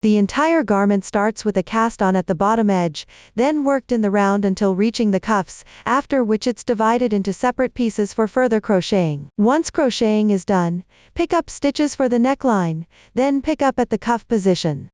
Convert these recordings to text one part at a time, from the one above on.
The entire garment starts with a cast on at the bottom edge, then worked in the round until reaching the cuffs, after which it's divided into separate pieces for further crocheting. Once crocheting is done, pick up stitches for the neckline, then pick up at the cuff position.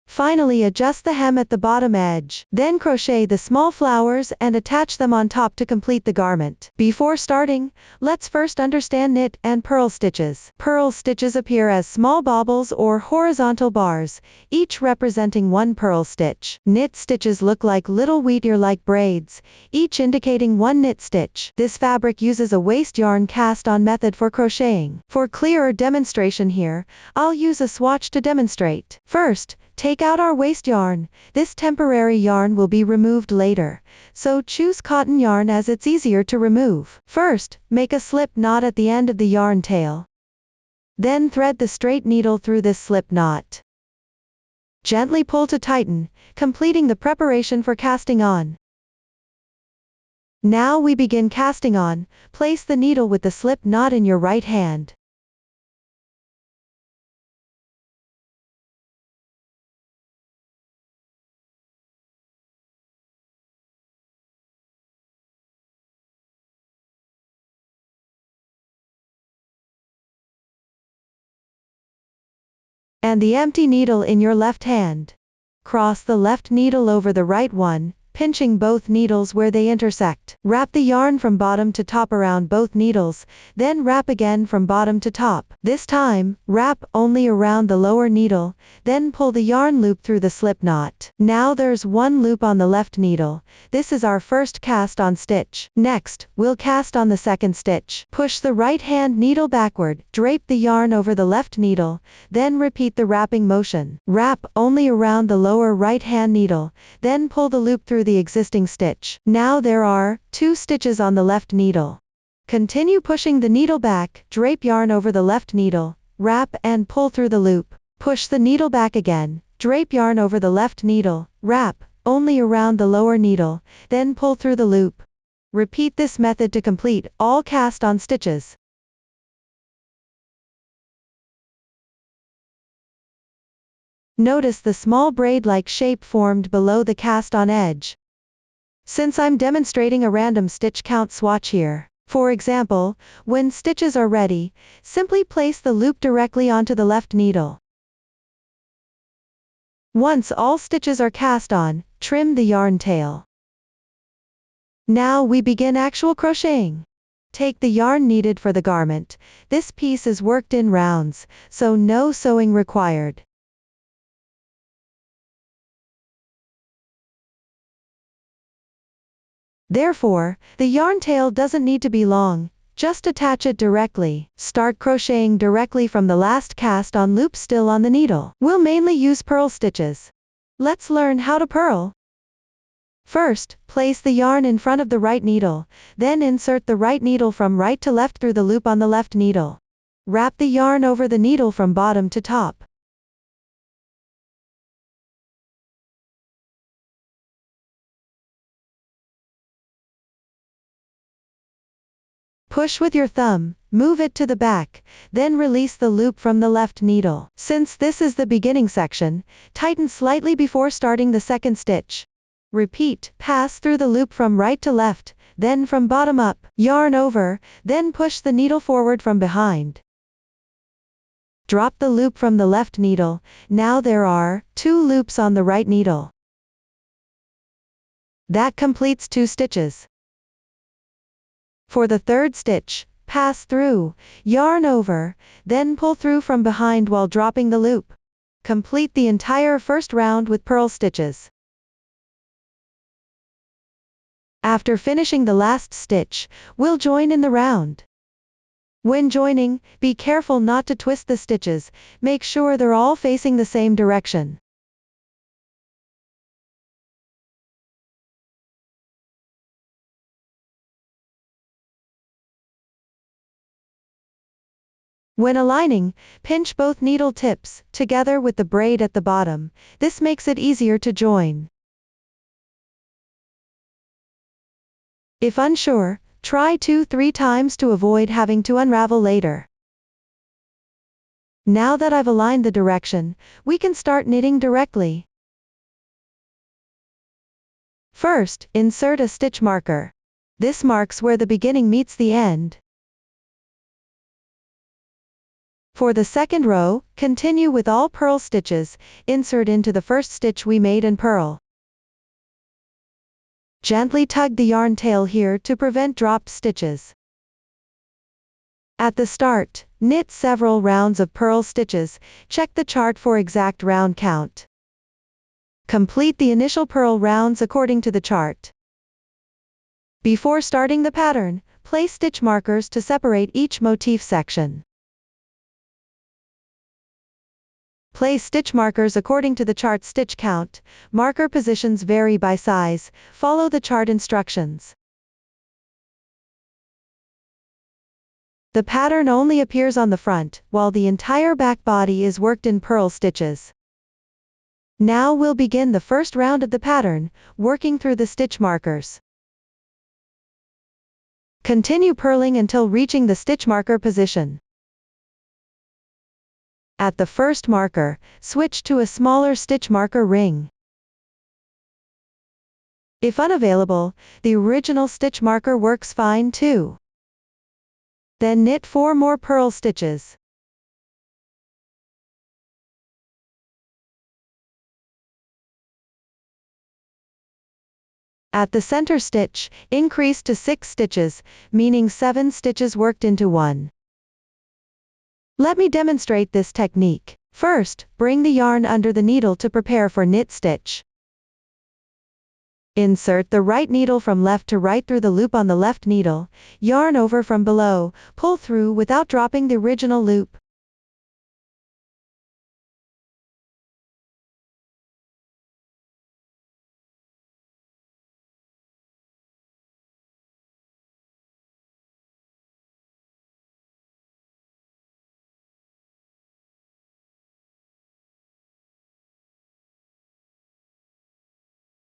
Finally, adjust the hem at the bottom edge. Then crochet the small flowers and attach them on top to complete the garment. Before starting, let's first understand knit and purl stitches. Purl stitches appear as small bobbles or horizontal bars, each representing one purl stitch. Knit stitches look like little wheat ear-like braids, each indicating one knit stitch. This fabric uses a waste yarn cast-on method for crocheting. For clearer demonstration here, I'll use a swatch to demonstrate. First, take out our waste yarn. This temporary yarn will be removed later, so choose cotton yarn as it's easier to remove. First, make a slip knot at the end of the yarn tail. Then thread the straight needle through this slip knot. Gently pull to tighten, completing the preparation for casting on. Now we begin casting on. Place the needle with the slip knot in your right hand. And the empty needle in your left hand. Cross the left needle over the right one, pinching both needles where they intersect. Wrap the yarn from bottom to top around both needles, then wrap again from bottom to top. This time, wrap only around the lower needle, then pull the yarn loop through the slip knot. Now there's one loop on the left needle. This is our first cast on stitch. Next, we'll cast on the second stitch. Push the right hand needle backward, drape the yarn over the left needle, then repeat the wrapping motion. Wrap only around the lower right hand needle, then pull the loop through the existing stitch. Now there are 2 stitches on the left needle. Continue pushing the needle back, drape yarn over the left needle, wrap and pull through the loop. Push the needle back again, drape yarn over the left needle, wrap only around the lower needle, then pull through the loop. Repeat this method to complete all cast on stitches. Notice the small braid-like shape formed below the cast-on edge. Since I'm demonstrating a random stitch count swatch here, for example, when stitches are ready, simply place the loop directly onto the left needle. Once all stitches are cast on, trim the yarn tail. Now we begin actual crocheting. Take the yarn needed for the garment. This piece is worked in rounds, so no sewing required. Therefore, the yarn tail doesn't need to be long, just attach it directly. Start crocheting directly from the last cast on loop still on the needle. We'll mainly use purl stitches. Let's learn how to purl. First, place the yarn in front of the right needle, then insert the right needle from right to left through the loop on the left needle. Wrap the yarn over the needle from bottom to top. Push with your thumb, move it to the back, then release the loop from the left needle. Since this is the beginning section, tighten slightly before starting the second stitch. Repeat, pass through the loop from right to left, then from bottom up, yarn over, then push the needle forward from behind. Drop the loop from the left needle. Now there are 2 loops on the right needle. That completes 2 stitches. For the third stitch, pass through, yarn over, then pull through from behind while dropping the loop. Complete the entire first round with purl stitches. After finishing the last stitch, we'll join in the round. When joining, be careful not to twist the stitches, make sure they're all facing the same direction. When aligning, pinch both needle tips, together with the braid at the bottom. This makes it easier to join. If unsure, Try 2-3 times to avoid having to unravel later. Now that I've aligned the direction, we can start knitting directly. First, insert a stitch marker. This marks where the beginning meets the end. For the second row, continue with all purl stitches, insert into the first stitch we made and purl. Gently tug the yarn tail here to prevent dropped stitches. At the start, knit several rounds of purl stitches, check the chart for exact round count. Complete the initial purl rounds according to the chart. Before starting the pattern, place stitch markers to separate each motif section. Place stitch markers according to the chart stitch count. Marker positions vary by size. Follow the chart instructions. The pattern only appears on the front, while the entire back body is worked in purl stitches. Now we'll begin the first round of the pattern, working through the stitch markers. Continue purling until reaching the stitch marker position. At the first marker, switch to a smaller stitch marker ring. If unavailable, the original stitch marker works fine too. Then knit 4 more purl stitches. At the center stitch, increase to 6 stitches, meaning 7 stitches worked into one. Let me demonstrate this technique. First, bring the yarn under the needle to prepare for knit stitch. Insert the right needle from left to right through the loop on the left needle, yarn over from below, pull through without dropping the original loop.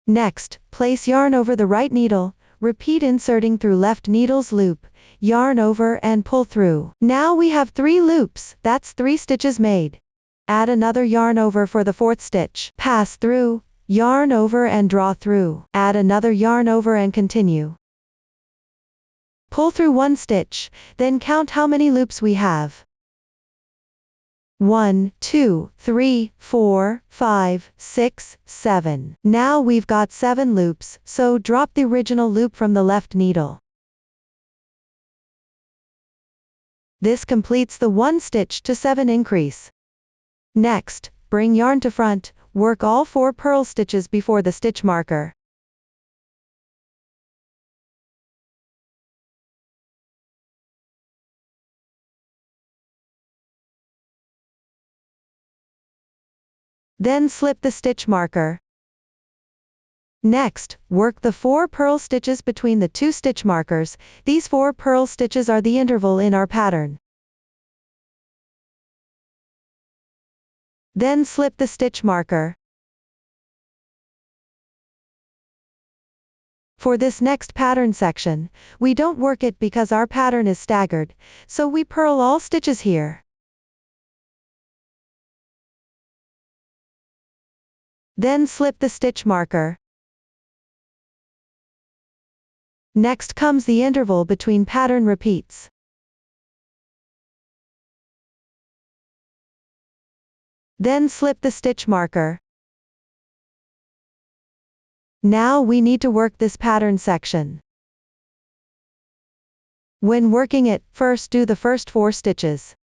Next, place yarn over the right needle, repeat inserting through left needle's loop, yarn over and pull through. Now we have 3 loops, that's 3 stitches made. Add another yarn over for the 4th stitch. Pass through, yarn over and draw through. Add another yarn over and continue. Pull through 1 stitch, then count how many loops we have. 1, 2, 3, 4, 5, 6, 7. Now we've got 7 loops, so drop the original loop from the left needle. This completes the 1 stitch to 7 increase. Next, bring yarn to front, work all 4 purl stitches before the stitch marker. Then slip the stitch marker. Next, work the 4 purl stitches between the 2 stitch markers. These 4 purl stitches are the interval in our pattern. Then slip the stitch marker. For this next pattern section, we don't work it because our pattern is staggered, so we purl all stitches here. Then slip the stitch marker. Next comes the interval between pattern repeats. Then slip the stitch marker. Now we need to work this pattern section. When working it, first do the first 4 stitches.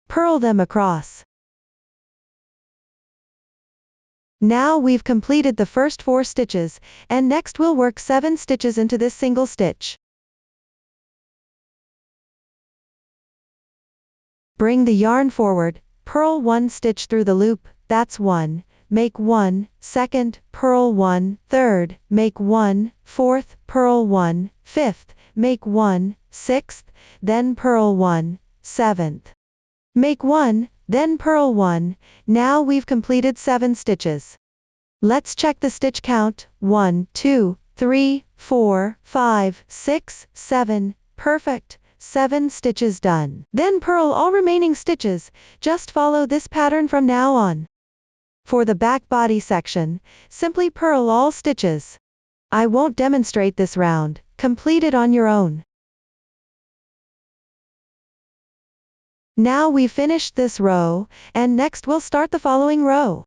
Purl them across. Now we've completed the first 4 stitches, and next we'll work 7 stitches into this single stitch. Bring the yarn forward, purl 1 stitch through the loop, that's 1, make 1, second, purl 1, third, make 1, fourth, purl 1, fifth, make 1, sixth, then purl 1, seventh. Make 1, then purl 1, now we've completed 7 stitches. Let's check the stitch count, 1, 2, 3, 4, 5, 6, 7, perfect, 7 stitches done. Then purl all remaining stitches, just follow this pattern from now on. For the back body section, simply purl all stitches. I won't demonstrate this round, complete it on your own. Now we finished this row, and next we'll start the following row.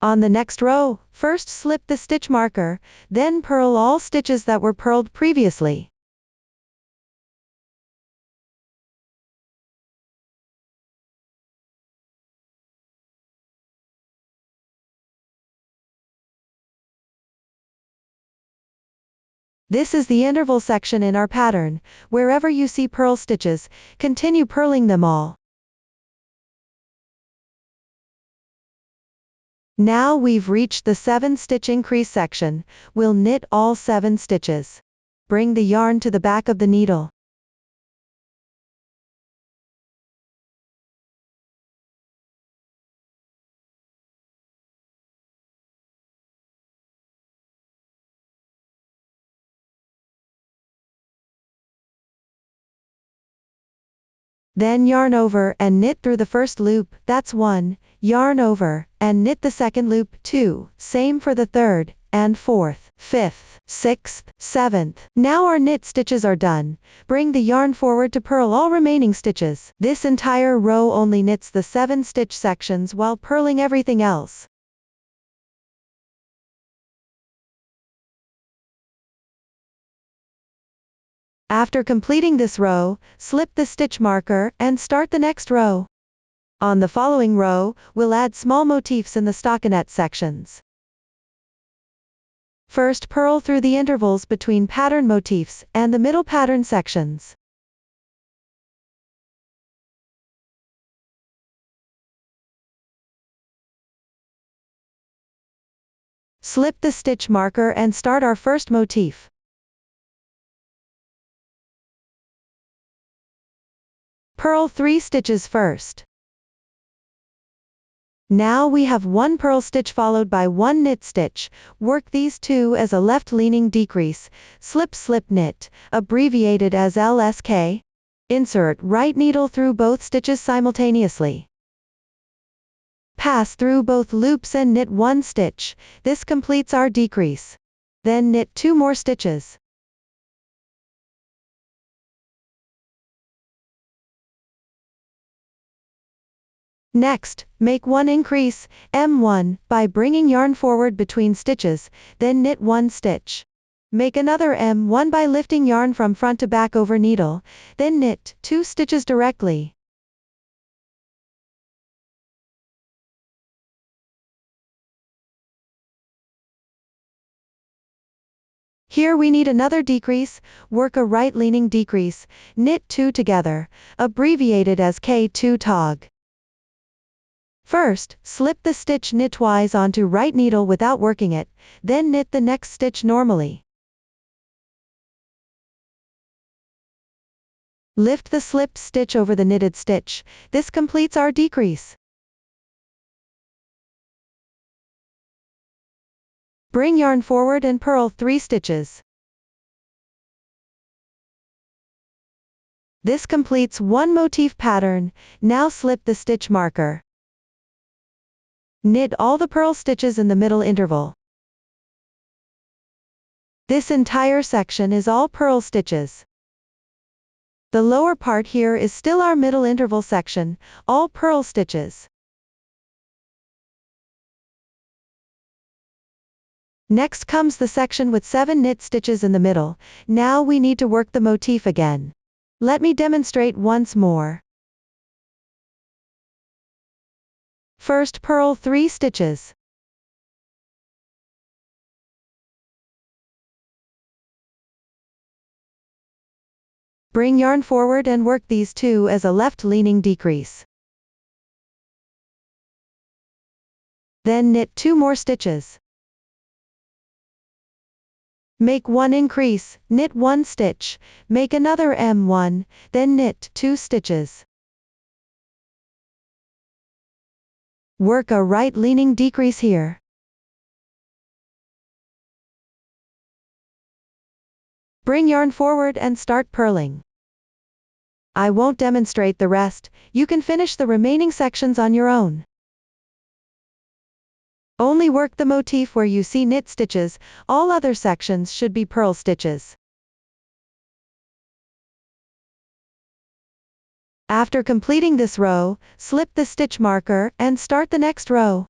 On the next row, first slip the stitch marker, then purl all stitches that were purled previously. This is the interval section in our pattern. Wherever you see purl stitches, continue purling them all. Now we've reached the 7 stitch increase section. We'll knit all 7 stitches. Bring the yarn to the back of the needle. Then yarn over and knit through the first loop, that's 1, yarn over, and knit the second loop, 2, same for the third, and fourth, fifth, sixth, seventh. Now our knit stitches are done, bring the yarn forward to purl all remaining stitches. This entire row only knits the 7 stitch sections while purling everything else. After completing this row, slip the stitch marker and start the next row. On the following row, we'll add small motifs in the stockinette sections. First purl through the intervals between pattern motifs and the middle pattern sections. Slip the stitch marker and start our first motif. Purl 3 stitches first. Now we have 1 purl stitch followed by 1 knit stitch. Work these 2 as a left leaning decrease, slip slip knit, abbreviated as LSK. Insert right needle through both stitches simultaneously. Pass through both loops and knit 1 stitch. This completes our decrease. Then knit 2 more stitches. Next, make 1 increase, M1, by bringing yarn forward between stitches, then knit 1 stitch. Make another M1 by lifting yarn from front to back over needle, then knit 2 stitches directly. Here we need another decrease, work a right leaning decrease, knit 2 together, abbreviated as K2 tog. First, slip the stitch knitwise onto right needle without working it, then knit the next stitch normally. Lift the slipped stitch over the knitted stitch. This completes our decrease. Bring yarn forward and purl 3 stitches. This completes 1 motif pattern. Now slip the stitch marker. Knit all the purl stitches in the middle interval. This entire section is all purl stitches. The lower part here is still our middle interval section, all purl stitches. Next comes the section with 7 knit stitches in the middle. Now we need to work the motif again. Let me demonstrate once more. First purl 3 stitches. Bring yarn forward and work these 2 as a left-leaning decrease. Then knit 2 more stitches. Make 1 increase, knit 1 stitch, make another M1, then knit 2 stitches. Work a right-leaning decrease here. Bring yarn forward and start purling. I won't demonstrate the rest, you can finish the remaining sections on your own. Only work the motif where you see knit stitches, all other sections should be purl stitches. After completing this row, slip the stitch marker and start the next row.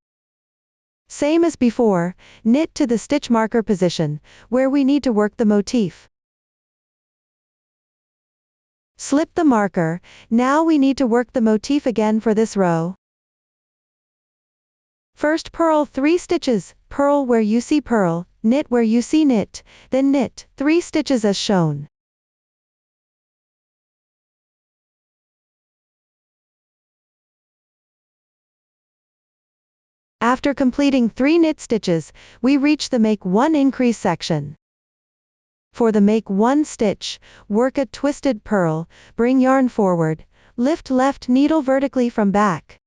Same as before, knit to the stitch marker position, where we need to work the motif. Slip the marker, now we need to work the motif again for this row. First purl 3 stitches, purl where you see purl, knit where you see knit, then knit 3 stitches as shown. After completing 3 knit stitches, we reach the make 1 increase section. For the make 1 stitch, work a twisted purl, bring yarn forward, lift left needle vertically from back.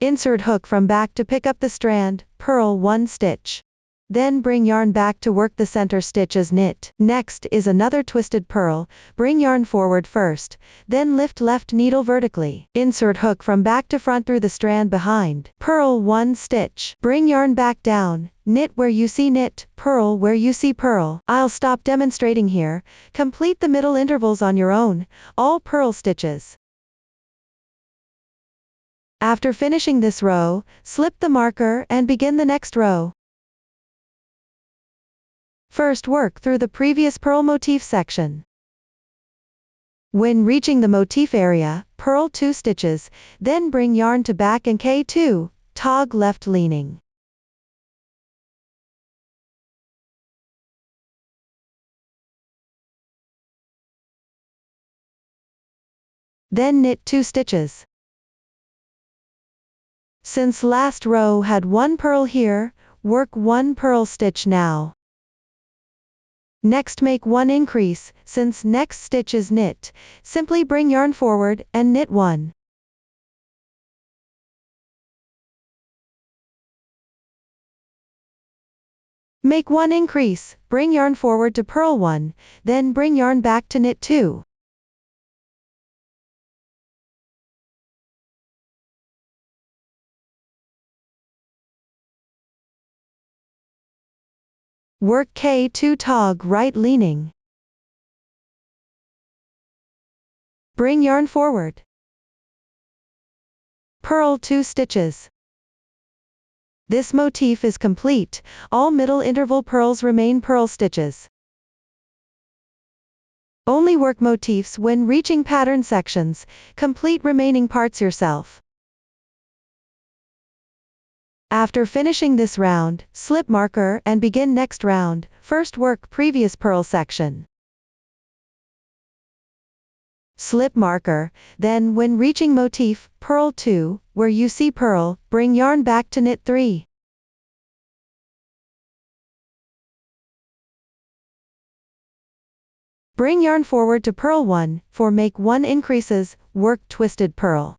Insert hook from back to pick up the strand, purl 1 stitch. Then bring yarn back to work the center stitch as knit. Next is another twisted purl, bring yarn forward first, then lift left needle vertically. Insert hook from back to front through the strand behind. Purl 1 stitch. Bring yarn back down, knit where you see knit, purl where you see purl. I'll stop demonstrating here, complete the middle intervals on your own, all purl stitches. After finishing this row, slip the marker and begin the next row. First work through the previous purl motif section. When reaching the motif area, purl 2 stitches, then bring yarn to back and K2, tog left leaning. Then knit 2 stitches. Since last row had 1 purl here, work 1 purl stitch now. Next make 1 increase, since next stitch is knit, simply bring yarn forward and knit 1. Make 1 increase, bring yarn forward to purl 1, then bring yarn back to knit 2. Work K2 tog right leaning. Bring yarn forward. Purl 2 stitches. This motif is complete, all middle interval purls remain purl stitches. Only work motifs when reaching pattern sections, complete remaining parts yourself. After finishing this round, slip marker and begin next round, first work previous purl section. Slip marker, then when reaching motif, purl 2, where you see purl, bring yarn back to knit 3. Bring yarn forward to purl 1, for make 1 increases, work twisted purl.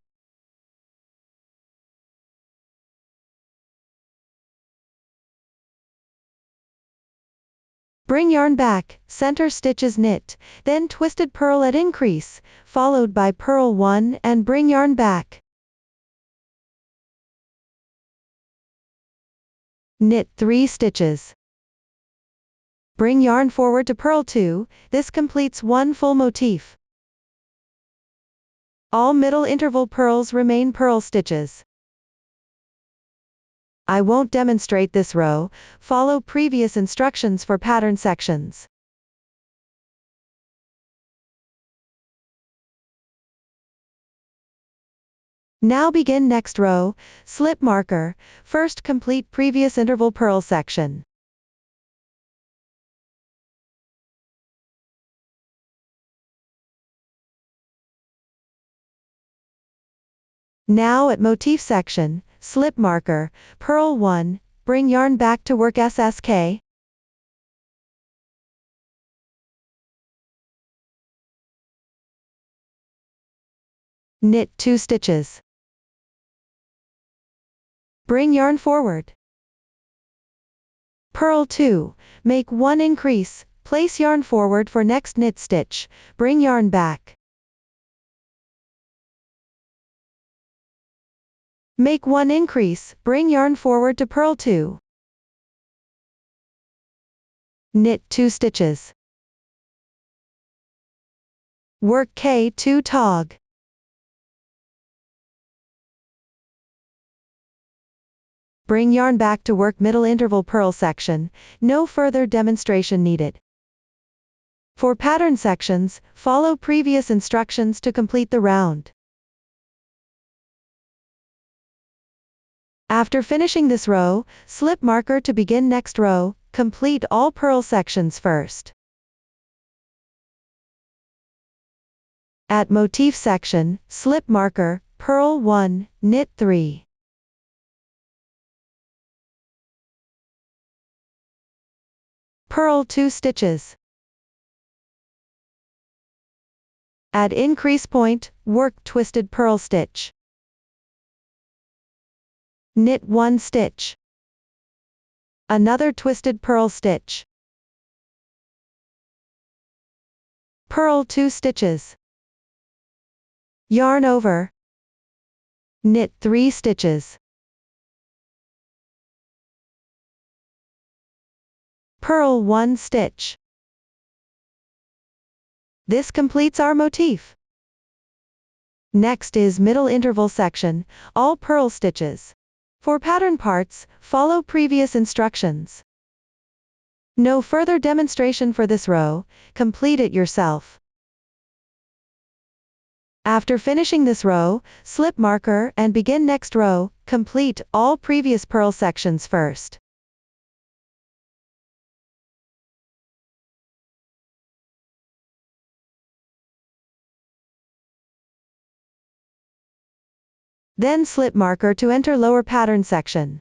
Bring yarn back, center stitch is knit, then twisted purl at increase, followed by purl 1 and bring yarn back. Knit 3 stitches. Bring yarn forward to purl 2, this completes 1 full motif. All middle interval purls remain purl stitches. I won't demonstrate this row, follow previous instructions for pattern sections. Now begin next row, slip marker, first complete previous interval purl section. Now at motif section, slip marker, purl 1, bring yarn back to work SSK. Knit 2 stitches. Bring yarn forward. Purl 2, make 1 increase, place yarn forward for next knit stitch, bring yarn back. Make 1 increase, bring yarn forward to purl 2. Knit 2 stitches. Work K2 tog. Bring yarn back to work middle interval purl section, no further demonstration needed. For pattern sections, follow previous instructions to complete the round. After finishing this row, slip marker to begin next row, complete all purl sections first. At motif section, slip marker, purl 1, knit 3. Purl 2 stitches. At increase point, work twisted purl stitch. Knit 1 stitch. Another twisted purl stitch. Purl 2 stitches. Yarn over. Knit 3 stitches. Purl 1 stitch. This completes our motif. Next is middle interval section, all purl stitches. For pattern parts, follow previous instructions. No further demonstration for this row, complete it yourself. After finishing this row, slip marker and begin next row, complete all previous purl sections first. Then slip marker to enter lower pattern section.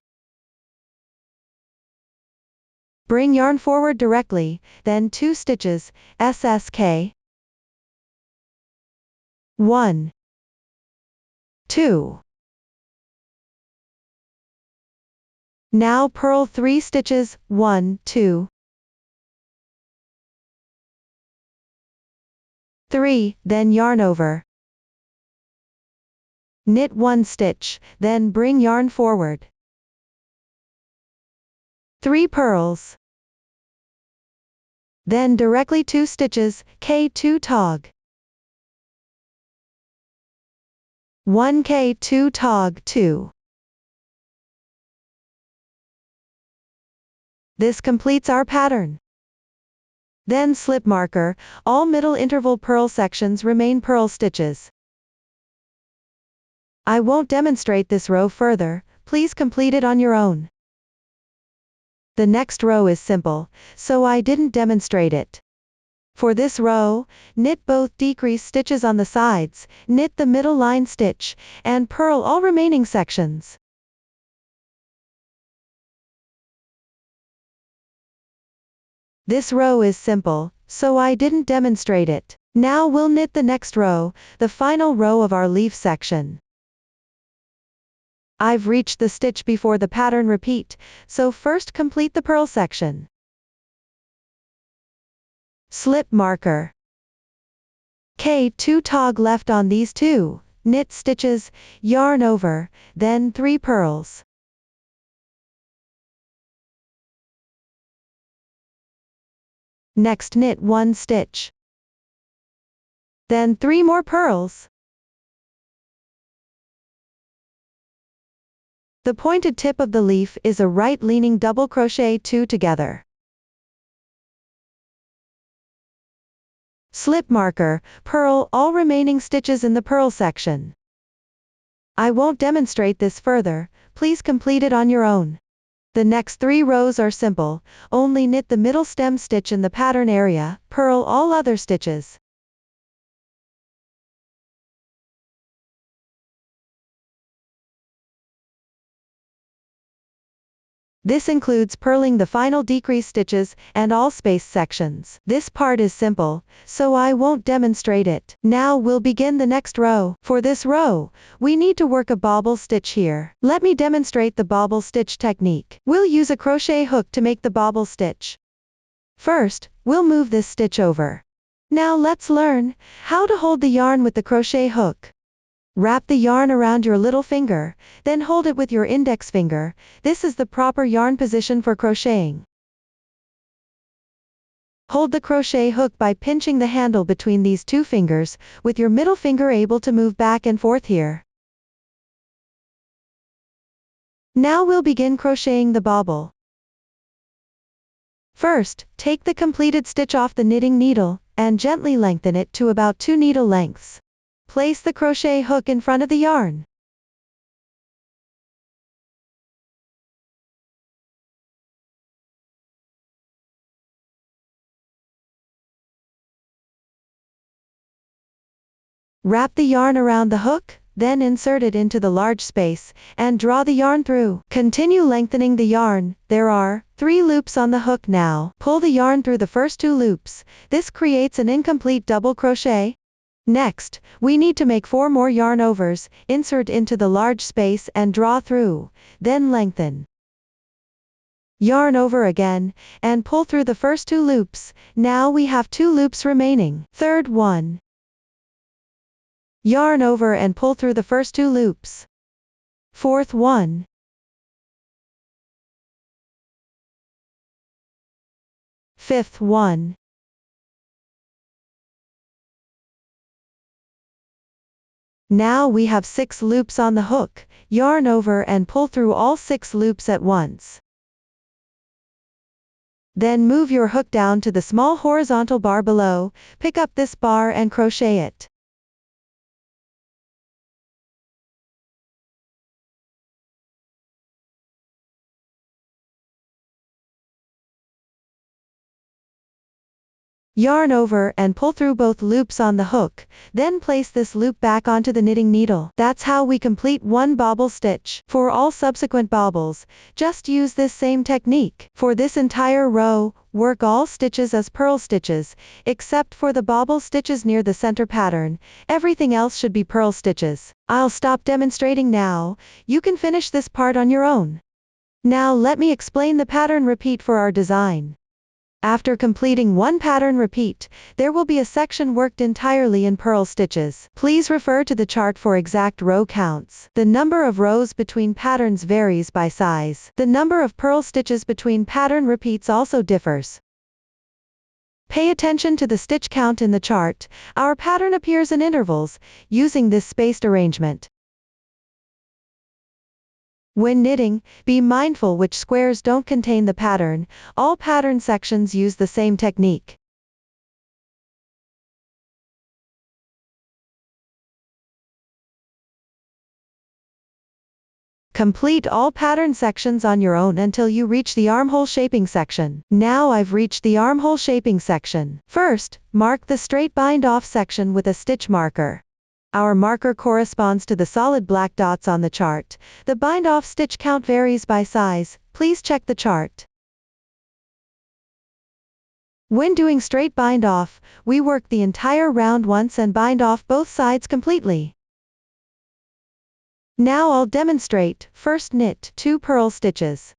Bring yarn forward directly, then 2 stitches, SSK. 1, 2. Now purl 3 stitches, 1, 2, 3, then yarn over. Knit 1 stitch, then bring yarn forward. 3 purls. Then directly 2 stitches, K2 tog. 1 K2 tog 2. This completes our pattern. Then slip marker, all middle interval purl sections remain purl stitches. I won't demonstrate this row further, please complete it on your own. The next row is simple, so I didn't demonstrate it. For this row, knit both decrease stitches on the sides, knit the middle line stitch, and purl all remaining sections. This row is simple, so I didn't demonstrate it. Now we'll knit the next row, the final row of our leaf section. I've reached the stitch before the pattern repeat, so first complete the purl section. Slip marker. K2 tog left on these 2, knit stitches, yarn over, then 3 purls. Next knit 1 stitch. Then 3 more purls. The pointed tip of the leaf is a right-leaning double crochet 2 together. Slip marker, purl all remaining stitches in the purl section. I won't demonstrate this further, please complete it on your own. The next 3 rows are simple, only knit the middle stem stitch in the pattern area, purl all other stitches. This includes purling the final decrease stitches and all space sections. This part is simple, so I won't demonstrate it. Now we'll begin the next row. For this row, we need to work a bobble stitch here. Let me demonstrate the bobble stitch technique. We'll use a crochet hook to make the bobble stitch. First, we'll move this stitch over. Now let's learn how to hold the yarn with the crochet hook. Wrap the yarn around your little finger, then hold it with your index finger. This is the proper yarn position for crocheting. Hold the crochet hook by pinching the handle between these two fingers, with your middle finger able to move back and forth here. Now we'll begin crocheting the bobble. First, take the completed stitch off the knitting needle, and gently lengthen it to about 2 needle lengths. Place the crochet hook in front of the yarn. Wrap the yarn around the hook, then insert it into the large space, and draw the yarn through. Continue lengthening the yarn. There are 3 loops on the hook now. Pull the yarn through the first 2 loops. This creates an incomplete double crochet. Next, we need to make 4 more yarn overs. Insert into the large space and draw through, then lengthen. Yarn over again, and pull through the first 2 loops. Now we have 2 loops remaining. Third one. Yarn over and pull through the first 2 loops. Fourth one. Fifth one. Now we have 6 loops on the hook. Yarn over and pull through all 6 loops at once. Then move your hook down to the small horizontal bar below. Pick up this bar and crochet it. Yarn over and pull through both loops on the hook, then place this loop back onto the knitting needle. That's how we complete one bobble stitch. For all subsequent bobbles, just use this same technique. For this entire row, work all stitches as purl stitches, except for the bobble stitches near the center pattern. Everything else should be purl stitches. I'll stop demonstrating now. You can finish this part on your own. Now let me explain the pattern repeat for our design. After completing one pattern repeat, there will be a section worked entirely in purl stitches. Please refer to the chart for exact row counts. The number of rows between patterns varies by size. The number of purl stitches between pattern repeats also differs. Pay attention to the stitch count in the chart. Our pattern appears in intervals, using this spaced arrangement. When knitting, be mindful which squares don't contain the pattern. All pattern sections use the same technique. Complete all pattern sections on your own until you reach the armhole shaping section. Now I've reached the armhole shaping section. First, mark the straight bind off section with a stitch marker. Our marker corresponds to the solid black dots on the chart. The bind-off stitch count varies by size. Please check the chart. When doing straight bind-off, we work the entire round once and bind off both sides completely. Now I'll demonstrate. First knit 2 purl stitches.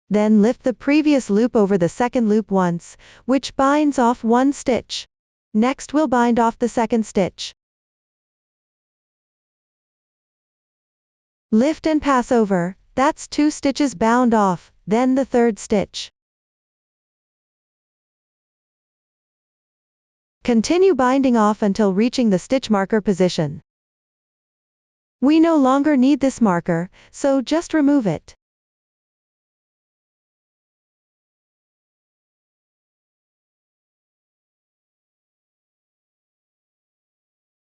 Then lift the previous loop over the second loop once, which binds off 1 stitch. Next we'll bind off the second stitch. Lift and pass over, that's 2 stitches bound off, then the third stitch. Continue binding off until reaching the stitch marker position. We no longer need this marker, so just remove it.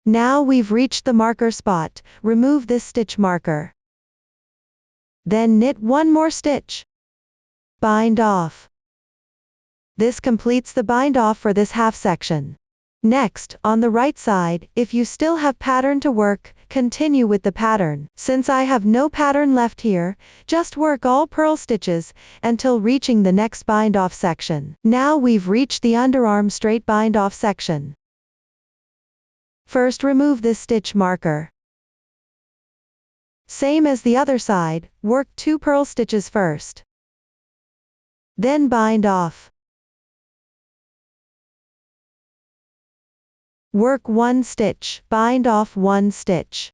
Now we've reached the marker spot. Remove this stitch marker. Then knit 1 more stitch. Bind off. This completes the bind off for this half section. Next, on the right side, if you still have pattern to work, continue with the pattern. Since I have no pattern left here, just work all purl stitches until reaching the next bind off section. Now we've reached the underarm straight bind off section. First remove this stitch marker. Same as the other side, work 2 purl stitches first. Then bind off. Work 1 stitch, bind off 1 stitch.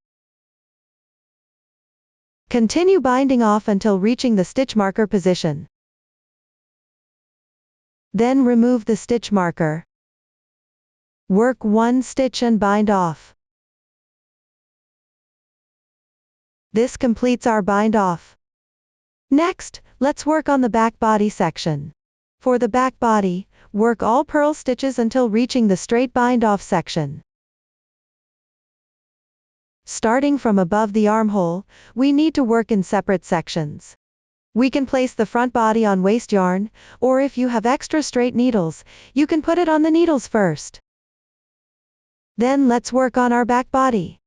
Continue binding off until reaching the stitch marker position. Then remove the stitch marker. Work 1 stitch and bind off. This completes our bind off. Next, let's work on the back body section. For the back body, work all purl stitches until reaching the straight bind off section. Starting from above the armhole, we need to work in separate sections. We can place the front body on waste yarn, or if you have extra straight needles, you can put it on the needles first. Then let's work on our back body.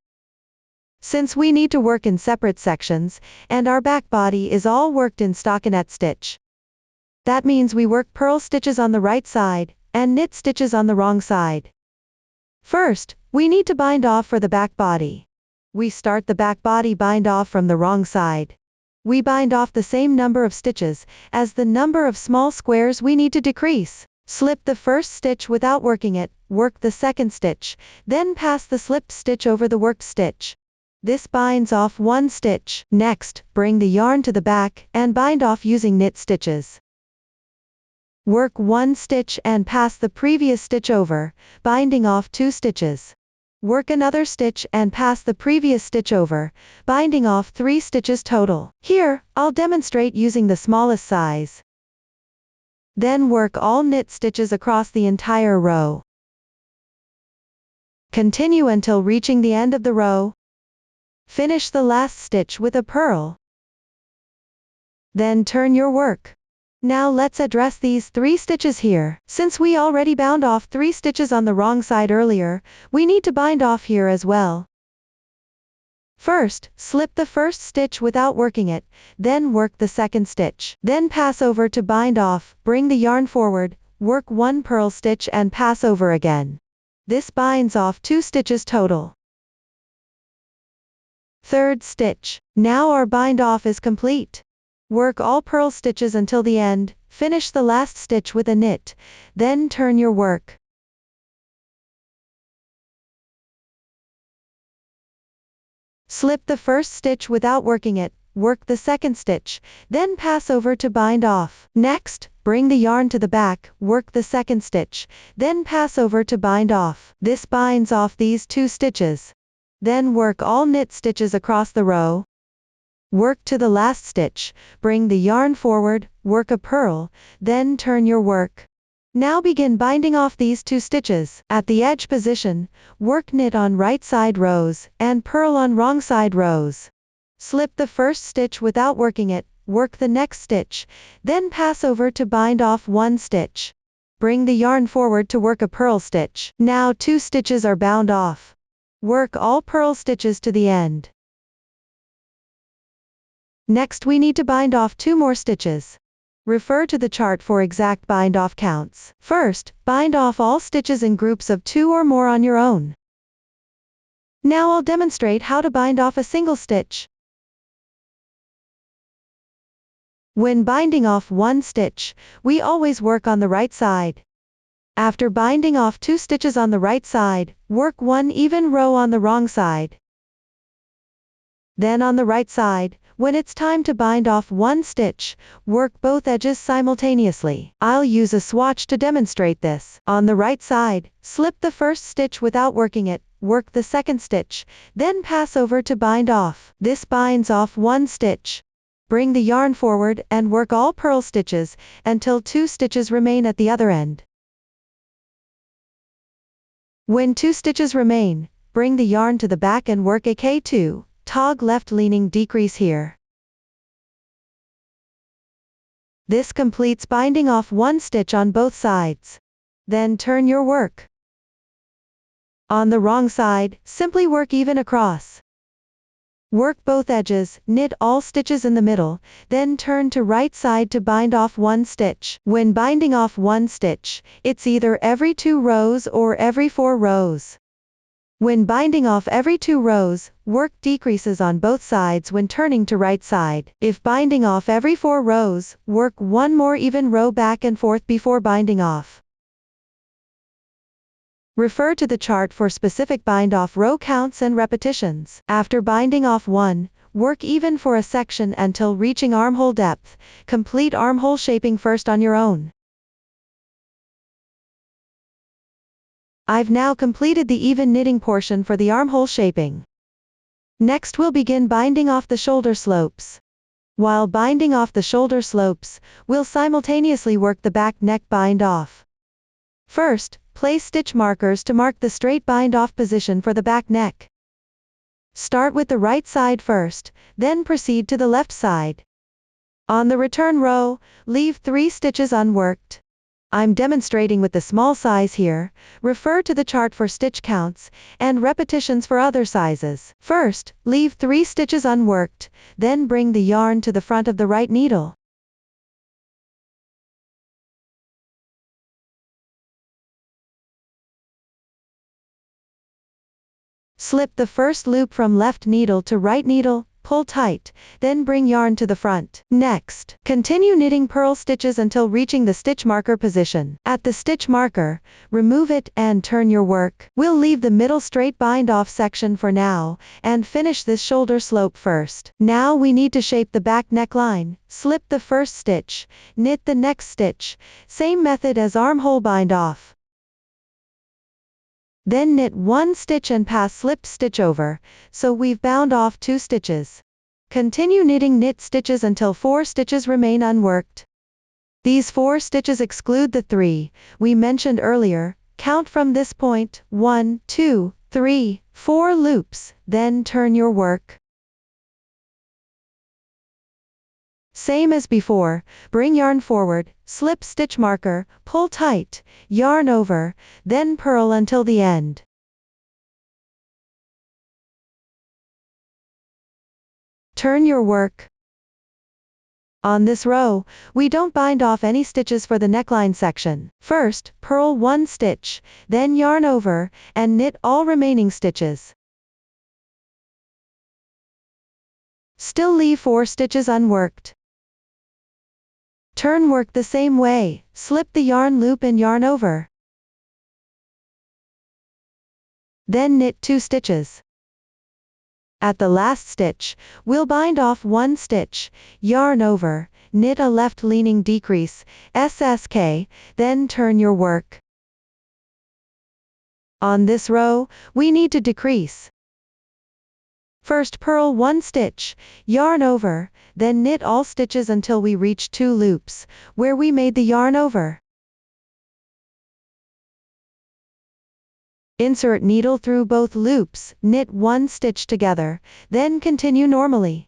Since we need to work in separate sections, and our back body is all worked in stockinette stitch, that means we work purl stitches on the right side, and knit stitches on the wrong side. First, we need to bind off for the back body. We start the back body bind off from the wrong side. We bind off the same number of stitches, as the number of small squares we need to decrease. Slip the first stitch without working it, work the second stitch, then pass the slipped stitch over the worked stitch. This binds off 1 stitch. Next, bring the yarn to the back, and bind off using knit stitches. Work 1 stitch and pass the previous stitch over, binding off 2 stitches. Work another stitch and pass the previous stitch over, binding off 3 stitches total. Here, I'll demonstrate using the smallest size. Then work all knit stitches across the entire row. Continue until reaching the end of the row. Finish the last stitch with a purl. Then turn your work. Now let's address these 3 stitches here. Since we already bound off 3 stitches on the wrong side earlier, we need to bind off here as well. First, slip the first stitch without working it, then work the second stitch. Then pass over to bind off, bring the yarn forward, work 1 purl stitch and pass over again. This binds off 2 stitches total. Third stitch. Now our bind off is complete. Work all purl stitches until the end, finish the last stitch with a knit, then turn your work. Slip the first stitch without working it, work the second stitch, then pass over to bind off. Next, bring the yarn to the back, work the second stitch, then pass over to bind off. This binds off these 2 stitches. Then work all knit stitches across the row. Work to the last stitch, bring the yarn forward, work a purl, then turn your work. Now begin binding off these 2 stitches. At the edge position, work knit on right side rows, and purl on wrong side rows. Slip the first stitch without working it, work the next stitch, then pass over to bind off 1 stitch. Bring the yarn forward to work a purl stitch. Now 2 stitches are bound off. Work all purl stitches to the end. Next we need to bind off 2 more stitches. Refer to the chart for exact bind off counts. First, bind off all stitches in groups of 2 or more on your own. Now I'll demonstrate how to bind off a single stitch. When binding off 1 stitch, we always work on the right side. After binding off 2 stitches on the right side, work 1 even row on the wrong side. Then on the right side, when it's time to bind off 1 stitch, work both edges simultaneously. I'll use a swatch to demonstrate this. On the right side, slip the first stitch without working it, work the second stitch, then pass over to bind off. This binds off 1 stitch. Bring the yarn forward and work all purl stitches until 2 stitches remain at the other end. When 2 stitches remain, bring the yarn to the back and work a K2, tog left leaning decrease here. This completes binding off 1 stitch on both sides. Then turn your work. On the wrong side, simply work even across. Work both edges, knit all stitches in the middle, then turn to right side to bind off one stitch. When binding off one stitch, it's either every 2 rows or every 4 rows. When binding off every 2 rows, work decreases on both sides when turning to right side. If binding off every 4 rows, work one more even row back and forth before binding off. Refer to the chart for specific bind off row counts and repetitions. After binding off one, work even for a section until reaching armhole depth. Complete armhole shaping first on your own. I've now completed the even knitting portion for the armhole shaping. Next we'll begin binding off the shoulder slopes. While binding off the shoulder slopes, we'll simultaneously work the back neck bind off. First, place stitch markers to mark the straight bind off position for the back neck. Start with the right side first, then proceed to the left side. On the return row, leave 3 stitches unworked. I'm demonstrating with the small size here. Refer to the chart for stitch counts and repetitions for other sizes. First, leave 3 stitches unworked, then bring the yarn to the front of the right needle. Slip the first loop from left needle to right needle, pull tight, then bring yarn to the front. Next, continue knitting purl stitches until reaching the stitch marker position. At the stitch marker, remove it and turn your work. We'll leave the middle straight bind off section for now, and finish this shoulder slope first. Now we need to shape the back neckline. Slip the first stitch, knit the next stitch, same method as armhole bind off. Then knit 1 stitch and pass slip stitch over, so we've bound off 2 stitches. Continue knitting knit stitches until 4 stitches remain unworked. These 4 stitches exclude the 3 we mentioned earlier. Count from this point, 1, 2, 3, 4 loops, then turn your work. Same as before, bring yarn forward, slip stitch marker, pull tight, yarn over, then purl until the end. Turn your work. On this row, we don't bind off any stitches for the neckline section. First, purl 1 stitch, then yarn over, and knit all remaining stitches. Still leave 4 stitches unworked. Turn work the same way, slip the yarn loop and yarn over. Then knit 2 stitches. At the last stitch, we'll bind off 1 stitch, yarn over, knit a left leaning decrease, SSK, then turn your work. On this row, we need to decrease. First purl 1 stitch, yarn over, then knit all stitches until we reach 2 loops, where we made the yarn over. Insert needle through both loops, knit 1 stitch together, then continue normally.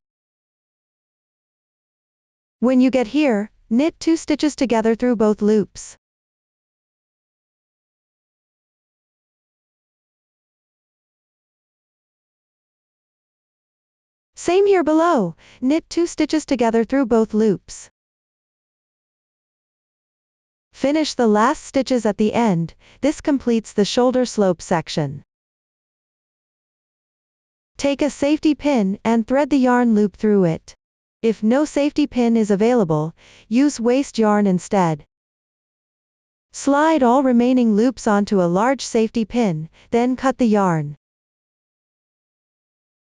When you get here, knit 2 stitches together through both loops. Same here below, knit 2 stitches together through both loops. Finish the last stitches at the end. This completes the shoulder slope section. Take a safety pin and thread the yarn loop through it. If no safety pin is available, use waste yarn instead. Slide all remaining loops onto a large safety pin, then cut the yarn.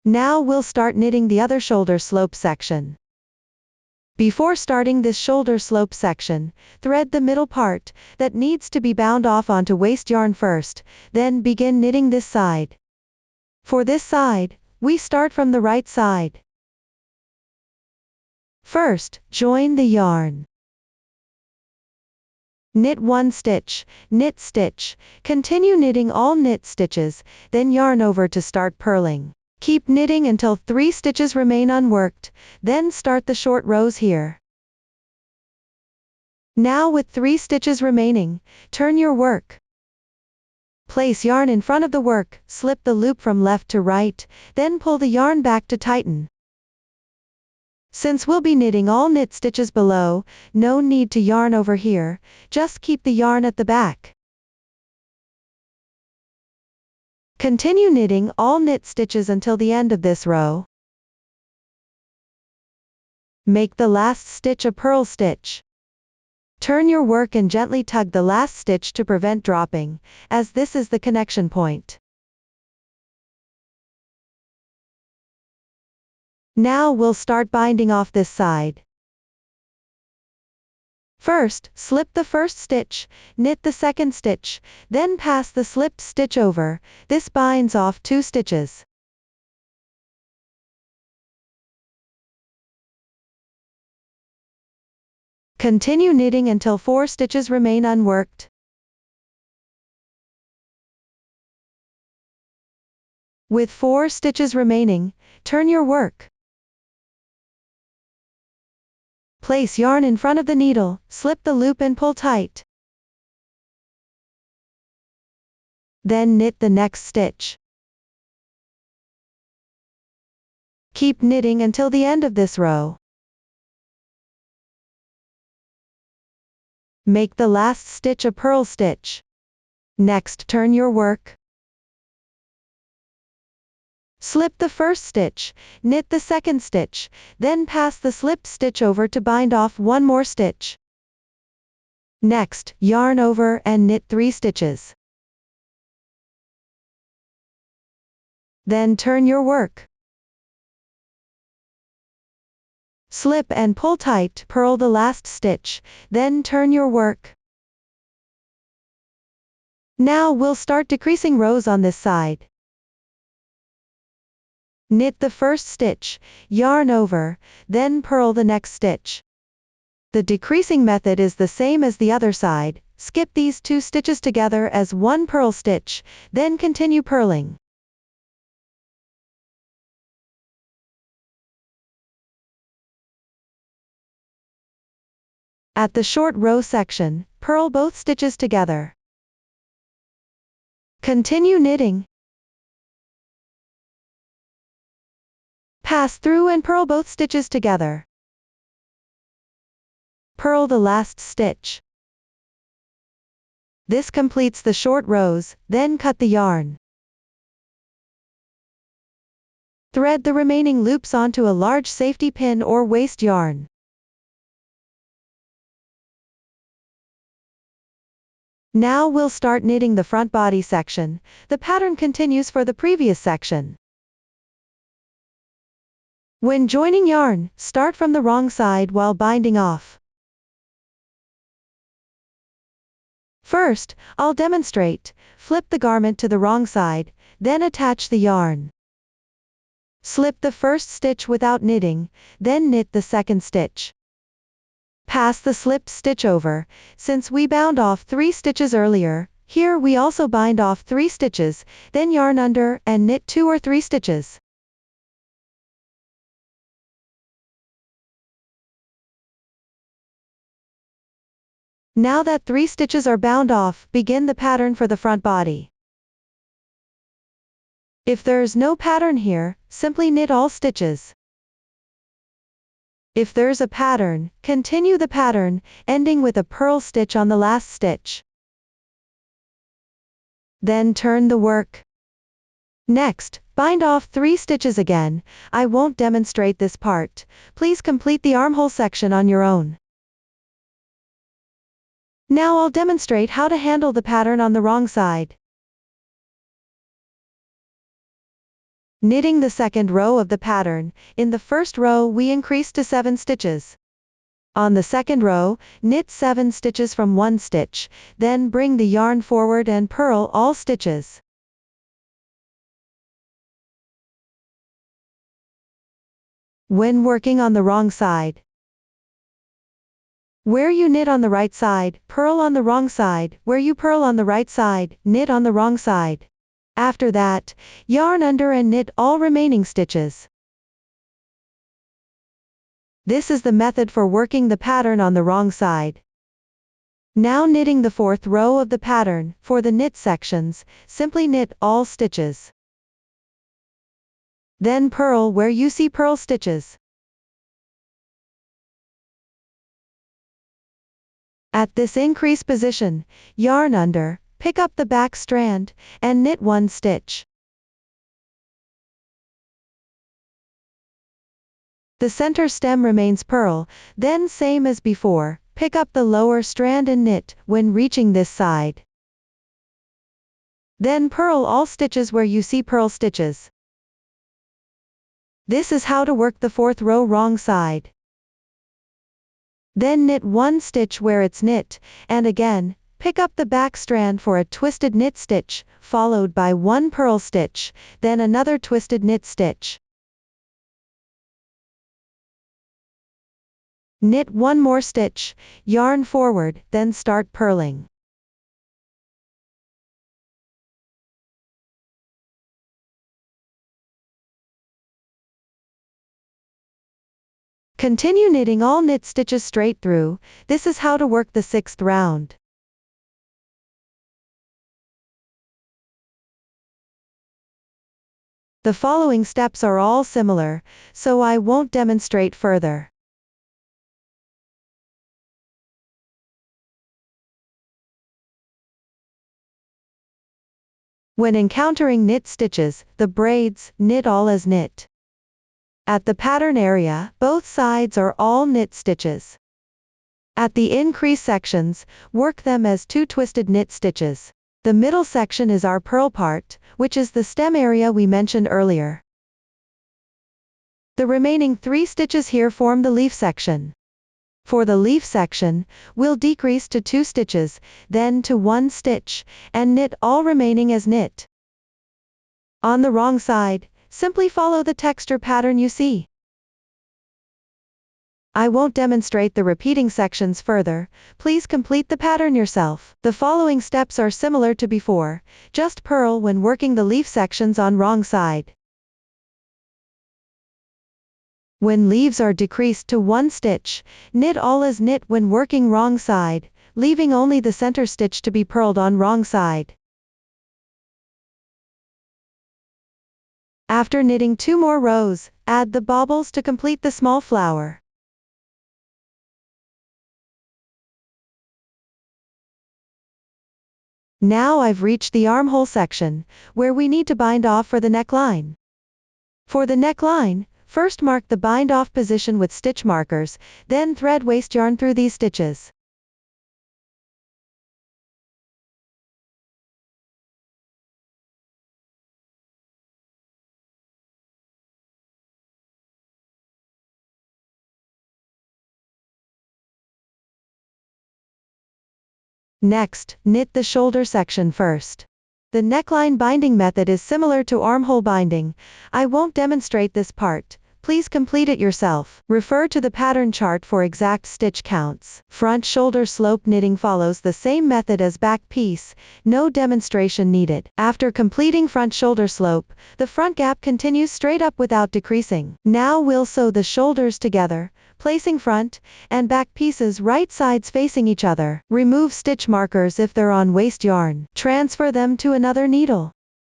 Now we'll start knitting the other shoulder slope section. Before starting this shoulder slope section, thread the middle part that needs to be bound off onto waste yarn first, then begin knitting this side. For this side, we start from the right side. First, join the yarn. Knit 1 stitch, knit stitch, continue knitting all knit stitches, then yarn over to start purling. Keep knitting until 3 stitches remain unworked, then start the short rows here. Now with 3 stitches remaining, turn your work. Place yarn in front of the work, slip the loop from left to right, then pull the yarn back to tighten. Since we'll be knitting all knit stitches below, no need to yarn over here, just keep the yarn at the back. Continue knitting all knit stitches until the end of this row. Make the last stitch a purl stitch. Turn your work and gently tug the last stitch to prevent dropping, as this is the connection point. Now we'll start binding off this side. First, slip the first stitch, knit the second stitch, then pass the slipped stitch over. This binds off 2 stitches. Continue knitting until 4 stitches remain unworked. With 4 stitches remaining, turn your work. Place yarn in front of the needle, slip the loop and pull tight. Then knit the next stitch. Keep knitting until the end of this row. Make the last stitch a purl stitch. Next, turn your work. Slip the first stitch, knit the second stitch, then pass the slipped stitch over to bind off 1 more stitch. Next, yarn over and knit 3 stitches. Then turn your work. Slip and pull tight to purl the last stitch, then turn your work. Now we'll start decreasing rows on this side. Knit the first stitch, yarn over, then purl the next stitch. The decreasing method is the same as the other side. Skip these 2 stitches together as 1 purl stitch, then continue purling. At the short row section, purl both stitches together. Continue knitting. Pass through and purl both stitches together. Purl the last stitch. This completes the short rows, then cut the yarn. Thread the remaining loops onto a large safety pin or waste yarn. Now we'll start knitting the front body section. The pattern continues for the previous section. When joining yarn, start from the wrong side while binding off. First, I'll demonstrate. Flip the garment to the wrong side, then attach the yarn. Slip the first stitch without knitting, then knit the second stitch. Pass the slipped stitch over. Since we bound off 3 stitches earlier, here we also bind off 3 stitches, then yarn under and knit 2 or 3 stitches. Now that 3 stitches are bound off, begin the pattern for the front body. If there's no pattern here, simply knit all stitches. If there's a pattern, continue the pattern, ending with a purl stitch on the last stitch. Then turn the work. Next, bind off 3 stitches again. I won't demonstrate this part. Please complete the armhole section on your own. Now I'll demonstrate how to handle the pattern on the wrong side. Knitting the second row of the pattern, in the first row we increase to 7 stitches. On the second row, knit 7 stitches from 1 stitch, then bring the yarn forward and purl all stitches. When working on the wrong side, where you knit on the right side, purl on the wrong side. Where you purl on the right side, knit on the wrong side. After that, yarn under and knit all remaining stitches. This is the method for working the pattern on the wrong side. Now knitting the fourth row of the pattern, for the knit sections, simply knit all stitches. Then purl where you see purl stitches. At this increase position, yarn under, pick up the back strand, and knit 1 stitch. The center stem remains purl, then same as before, pick up the lower strand and knit, when reaching this side. Then purl all stitches where you see purl stitches. This is how to work the fourth row wrong side. Then knit 1 stitch where it's knit, and again, pick up the back strand for a twisted knit stitch, followed by 1 purl stitch, then another twisted knit stitch. Knit 1 more stitch, yarn forward, then start purling. Continue knitting all knit stitches straight through. This is how to work the 6th round. The following steps are all similar, so I won't demonstrate further. When encountering knit stitches, the braids, knit all as knit. At the pattern area, both sides are all knit stitches. At the increase sections, work them as 2 twisted knit stitches. The middle section is our purl part, which is the stem area we mentioned earlier. The remaining 3 stitches here form the leaf section. For the leaf section, we'll decrease to 2 stitches, then to 1 stitch, and knit all remaining as knit. On the wrong side, simply follow the texture pattern you see. I won't demonstrate the repeating sections further, please complete the pattern yourself. The following steps are similar to before, just purl when working the leaf sections on wrong side. When leaves are decreased to 1 stitch, knit all as knit when working wrong side, leaving only the center stitch to be purled on wrong side. After knitting 2 more rows, add the bobbles to complete the small flower. Now I've reached the armhole section, where we need to bind off for the neckline. For the neckline, first mark the bind off position with stitch markers, then thread waste yarn through these stitches. Next, knit the shoulder section first. The neckline binding method is similar to armhole binding. I won't demonstrate this part. Please complete it yourself. Refer to the pattern chart for exact stitch counts. Front shoulder slope knitting follows the same method as back piece, no demonstration needed. After completing front shoulder slope, the front gap continues straight up without decreasing. Now we'll sew the shoulders together, placing front and back pieces right sides facing each other. Remove stitch markers if they're on waste yarn. Transfer them to another needle.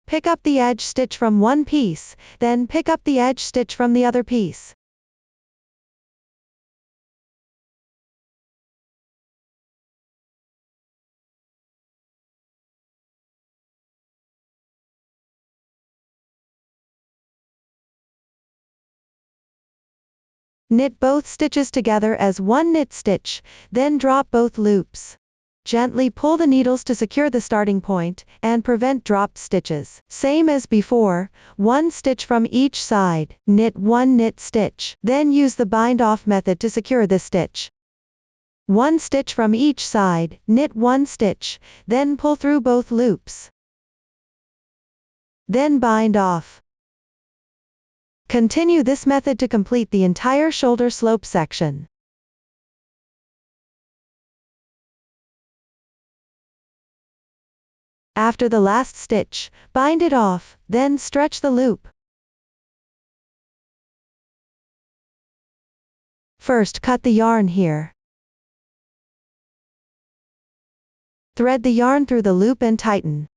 Pick up the edge stitch from one piece, then pick up the edge stitch from the other piece. Knit both stitches together as one knit stitch, then drop both loops. Gently pull the needles to secure the starting point, and prevent dropped stitches. Same as before, 1 stitch from each side, knit 1 knit stitch, then use the bind off method to secure this stitch. 1 stitch from each side, knit 1 stitch, then pull through both loops. Then bind off. Continue this method to complete the entire shoulder slope section. After the last stitch, bind it off, then stretch the loop. First cut the yarn here. Thread the yarn through the loop and tighten.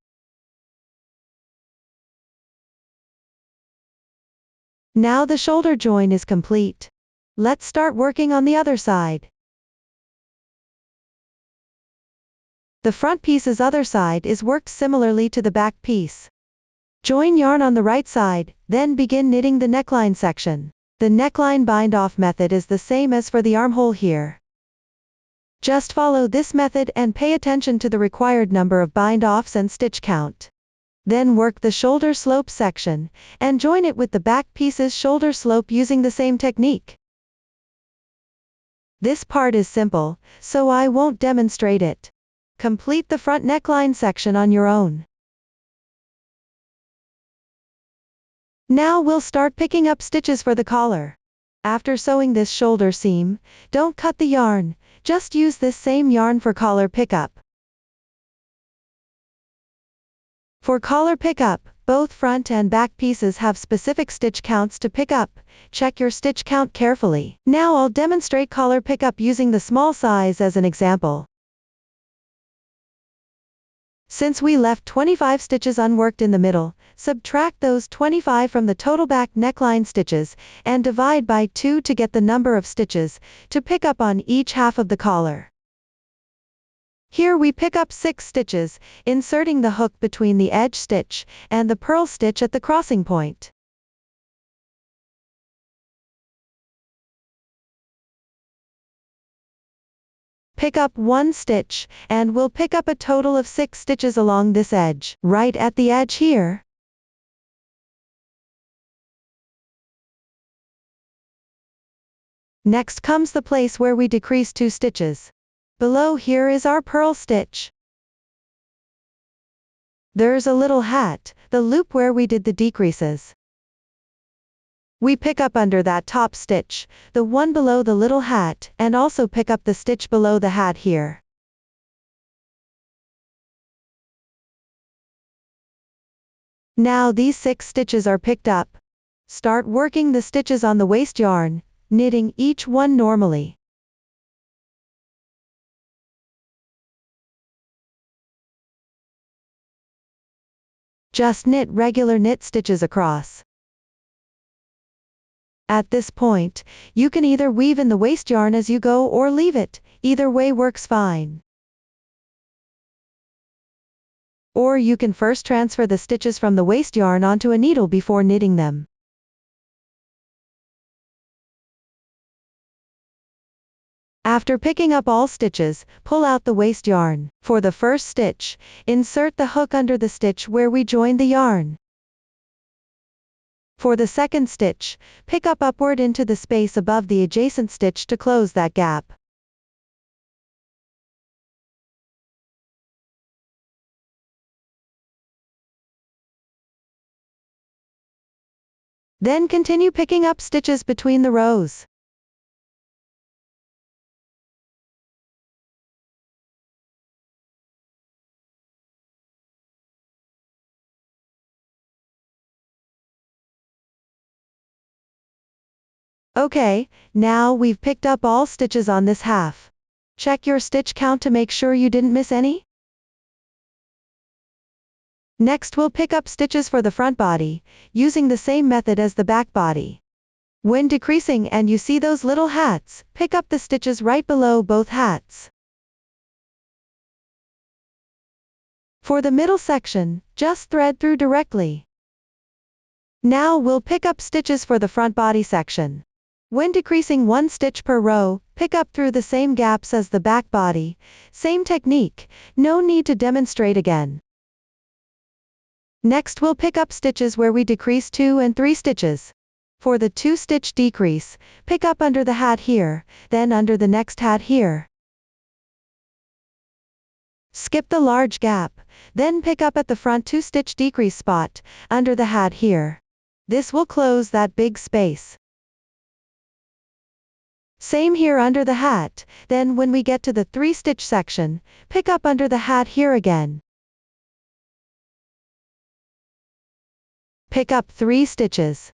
Now the shoulder join is complete. Let's start working on the other side. The front piece's other side is worked similarly to the back piece. Join yarn on the right side, then begin knitting the neckline section. The neckline bind-off method is the same as for the armhole here. Just follow this method and pay attention to the required number of bind-offs and stitch count. Then work the shoulder slope section, and join it with the back piece's shoulder slope using the same technique. This part is simple, so I won't demonstrate it. Complete the front neckline section on your own. Now we'll start picking up stitches for the collar. After sewing this shoulder seam, don't cut the yarn, just use this same yarn for collar pickup. For collar pickup, both front and back pieces have specific stitch counts to pick up. Check your stitch count carefully. Now I'll demonstrate collar pickup using the small size as an example. Since we left 25 stitches unworked in the middle, subtract those 25 from the total back neckline stitches, and divide by 2 to get the number of stitches to pick up on each half of the collar. Here we pick up 6 stitches, inserting the hook between the edge stitch and the purl stitch at the crossing point. Pick up 1 stitch, and we'll pick up a total of 6 stitches along this edge, right at the edge here. Next comes the place where we decrease 2 stitches. Below here is our purl stitch. There's a little hat, the loop where we did the decreases. We pick up under that top stitch, the one below the little hat, and also pick up the stitch below the hat here. Now these 6 stitches are picked up. Start working the stitches on the waste yarn, knitting each one normally. Just knit regular knit stitches across. At this point, you can either weave in the waste yarn as you go or leave it, either way works fine. Or you can first transfer the stitches from the waste yarn onto a needle before knitting them. After picking up all stitches, pull out the waste yarn. For the first stitch, insert the hook under the stitch where we joined the yarn. For the second stitch, pick up upward into the space above the adjacent stitch to close that gap. Then continue picking up stitches between the rows. Okay, now we've picked up all stitches on this half. Check your stitch count to make sure you didn't miss any. Next we'll pick up stitches for the front body, using the same method as the back body. When decreasing and you see those little hats, pick up the stitches right below both hats. For the middle section, just thread through directly. Now we'll pick up stitches for the front body section. When decreasing 1 stitch per row, pick up through the same gaps as the back body. Same technique, no need to demonstrate again. Next we'll pick up stitches where we decrease 2 and 3 stitches. For the 2-stitch decrease, pick up under the hat here, then under the next hat here. Skip the large gap, then pick up at the front 2-stitch decrease spot, under the hat here. This will close that big space. Same here under the hat, then when we get to the 3-stitch section, pick up under the hat here again. Pick up 3 stitches.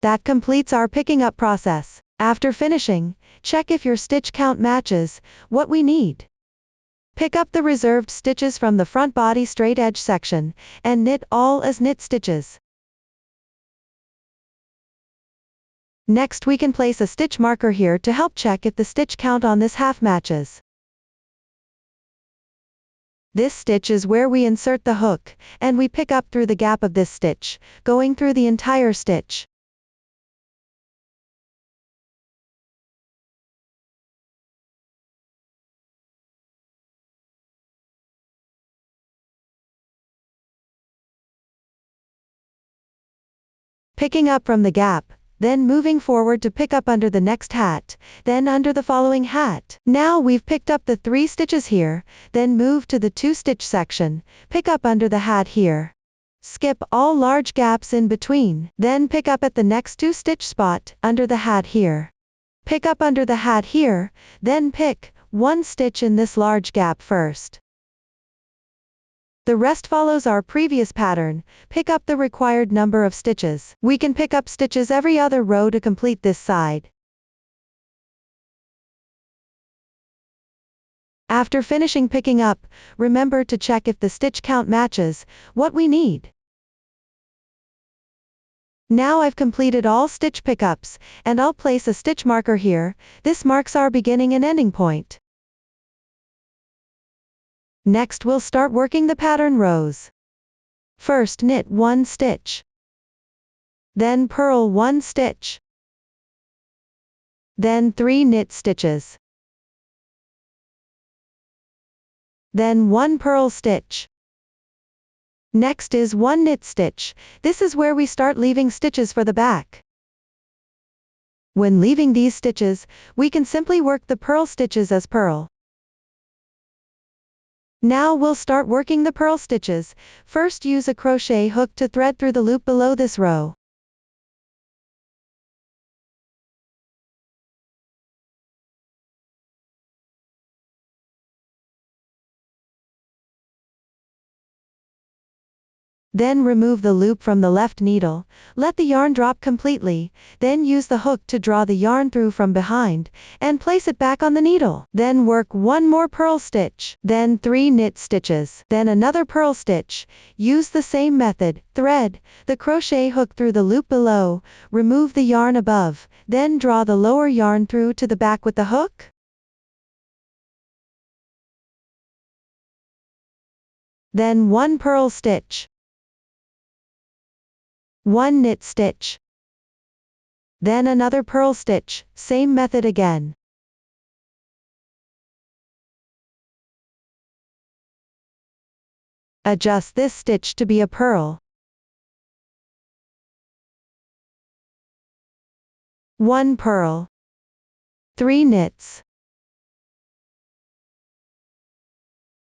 That completes our picking up process. After finishing, check if your stitch count matches what we need. Pick up the reserved stitches from the front body straight edge section, and knit all as knit stitches. Next we can place a stitch marker here to help check if the stitch count on this half matches. This stitch is where we insert the hook, and we pick up through the gap of this stitch, going through the entire stitch. Picking up from the gap, then moving forward to pick up under the next hat, then under the following hat. Now we've picked up the 3 stitches here, then move to the 2 stitch section, pick up under the hat here. Skip all large gaps in between, then pick up at the next 2 stitch spot, under the hat here. Pick up under the hat here, then pick 1 stitch in this large gap first. The rest follows our previous pattern. Pick up the required number of stitches. We can pick up stitches every other row to complete this side. After finishing picking up, remember to check if the stitch count matches what we need. Now I've completed all stitch pickups, and I'll place a stitch marker here. This marks our beginning and ending point. Next we'll start working the pattern rows. First knit 1 stitch. Then purl 1 stitch. Then 3 knit stitches. Then 1 purl stitch. Next is 1 knit stitch. This is where we start leaving stitches for the back. When leaving these stitches, we can simply work the purl stitches as purl. Now we'll start working the purl stitches. First use a crochet hook to thread through the loop below this row. Then remove the loop from the left needle, let the yarn drop completely, then use the hook to draw the yarn through from behind, and place it back on the needle. Then work 1 more purl stitch, then 3 knit stitches, then another purl stitch. Use the same method, thread the crochet hook through the loop below, remove the yarn above, then draw the lower yarn through to the back with the hook. Then 1 purl stitch. 1 knit stitch. Then another purl stitch, same method again. Adjust this stitch to be a purl. 1 purl. 3 knits.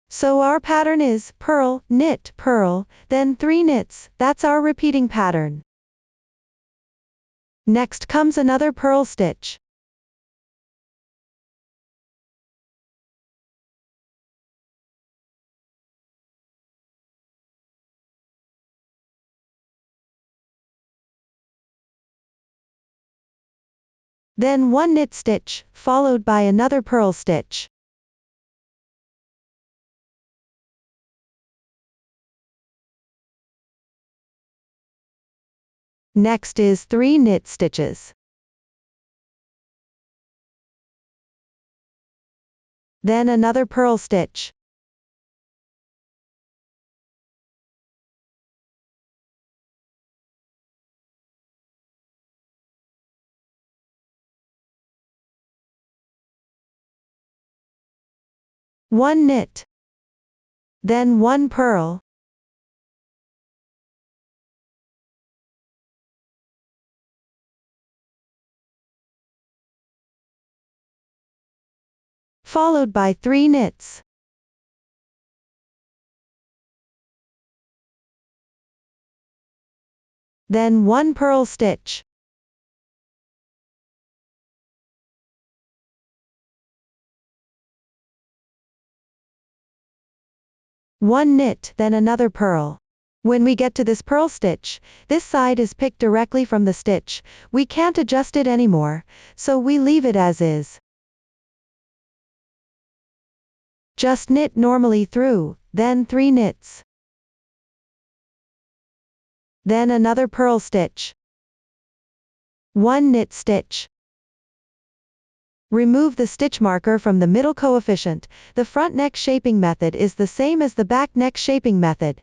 So our pattern is purl, knit, purl, then 3 knits. That's our repeating pattern. Next comes another purl stitch. Then 1 knit stitch, followed by another purl stitch. Next is 3 knit stitches. Then another purl stitch. One knit. Then 1 purl. Followed by 3 knits. Then 1 purl stitch. One knit, then another purl. When we get to this purl stitch, this side is picked directly from the stitch, we can't adjust it anymore, so we leave it as is. Just knit normally through, then 3 knits. Then another purl stitch. 1 knit stitch. Remove the stitch marker from the middle coefficient. The front neck shaping method is the same as the back neck shaping method.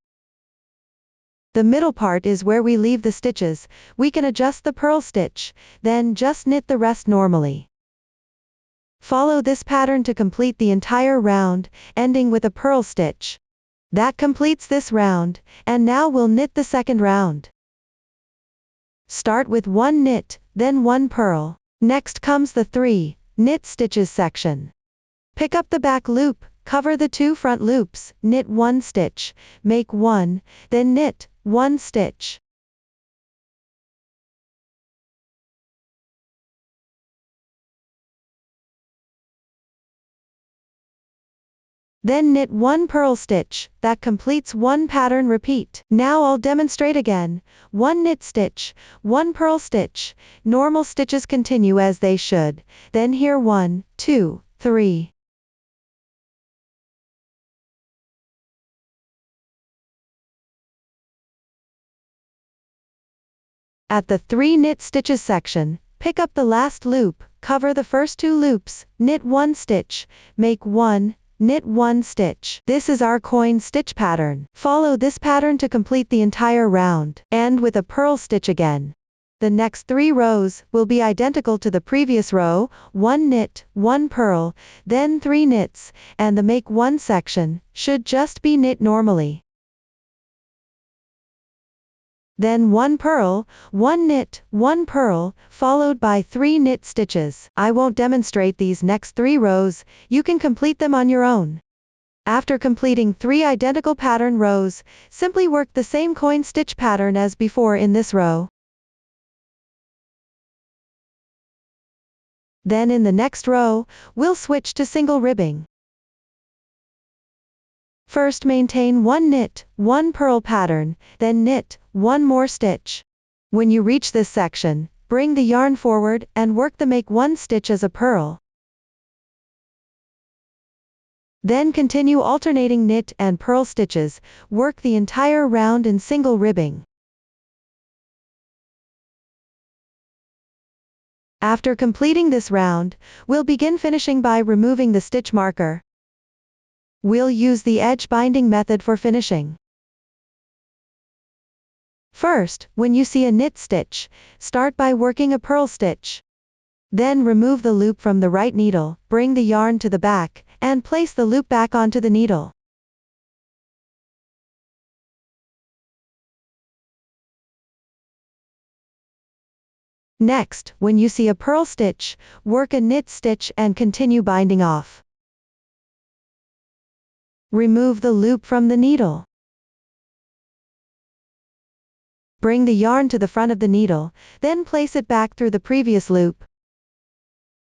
The middle part is where we leave the stitches. We can adjust the purl stitch, then just knit the rest normally. Follow this pattern to complete the entire round, ending with a purl stitch. That completes this round, and now we'll knit the second round. Start with 1 knit, then 1 purl. Next comes the 3 knit stitches section. Pick up the back loop, cover the 2 front loops, knit 1 stitch, make 1, then knit 1 stitch. Then knit 1 purl stitch. That completes 1 pattern. Repeat. Now I'll demonstrate again. 1 knit stitch, 1 purl stitch. Normal stitches continue as they should. Then here 1, 2, 3. At the 3 knit stitches section, pick up the last loop, cover the first 2 loops, knit 1 stitch, make 1, knit 1 stitch. This is our coin stitch pattern. Follow this pattern to complete the entire round. End with a purl stitch again. The next 3 rows will be identical to the previous row, 1 knit, 1 purl, then 3 knits, and the make 1 section should just be knit normally. Then 1 purl, 1 knit, 1 purl, followed by 3 knit stitches. I won't demonstrate these next 3 rows, you can complete them on your own. After completing 3 identical pattern rows, simply work the same coin stitch pattern as before in this row. Then in the next row, we'll switch to single ribbing. First maintain 1 knit, 1 purl pattern, then knit 1 more stitch. When you reach this section, bring the yarn forward and work the make 1 stitch as a purl. Then continue alternating knit and purl stitches, work the entire round in single ribbing. After completing this round, we'll begin finishing by removing the stitch marker. We'll use the edge binding method for finishing. First, when you see a knit stitch, start by working a purl stitch. Then remove the loop from the right needle, bring the yarn to the back, and place the loop back onto the needle. Next, when you see a purl stitch, work a knit stitch and continue binding off. Remove the loop from the needle. Bring the yarn to the front of the needle, then place it back through the previous loop.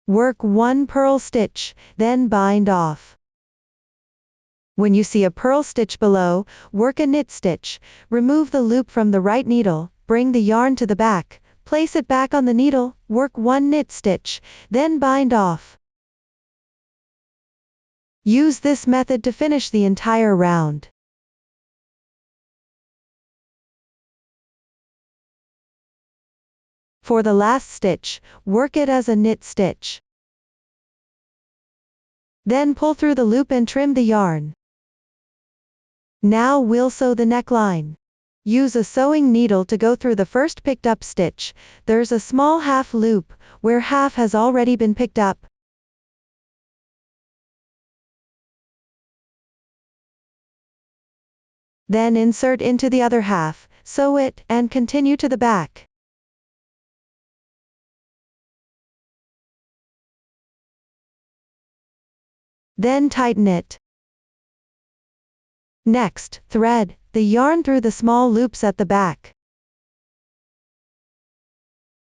Work 1 purl stitch, then bind off. When you see a purl stitch below, work a knit stitch, remove the loop from the right needle, bring the yarn to the back, place it back on the needle, work 1 knit stitch, then bind off. Use this method to finish the entire round. For the last stitch, work it as a knit stitch. Then pull through the loop and trim the yarn. Now we'll sew the neckline. Use a sewing needle to go through the first picked up stitch. There's a small half loop, where half has already been picked up. Then insert into the other half, sew it, and continue to the back. Then tighten it. Next, thread the yarn through the small loops at the back.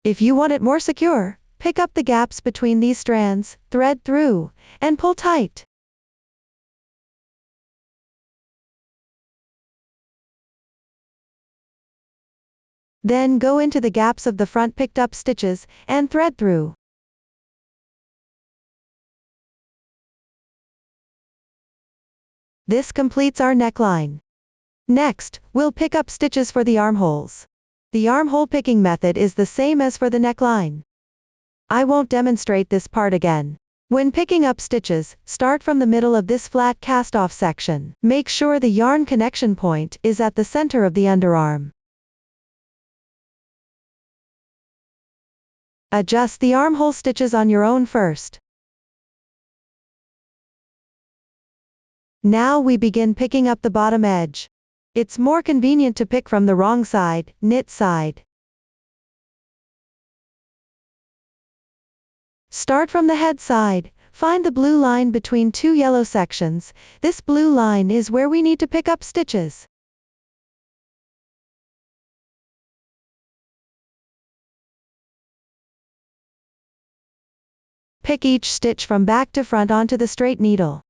If you want it more secure, pick up the gaps between these strands, thread through, and pull tight. Then go into the gaps of the front picked up stitches, and thread through. This completes our neckline. Next, we'll pick up stitches for the armholes. The armhole picking method is the same as for the neckline. I won't demonstrate this part again. When picking up stitches, start from the middle of this flat cast-off section. Make sure the yarn connection point is at the center of the underarm. Adjust the armhole stitches on your own first. Now we begin picking up the bottom edge. It's more convenient to pick from the wrong side, knit side. Start from the head side, find the blue line between two yellow sections. This blue line is where we need to pick up stitches. Pick each stitch from back to front onto the straight needle.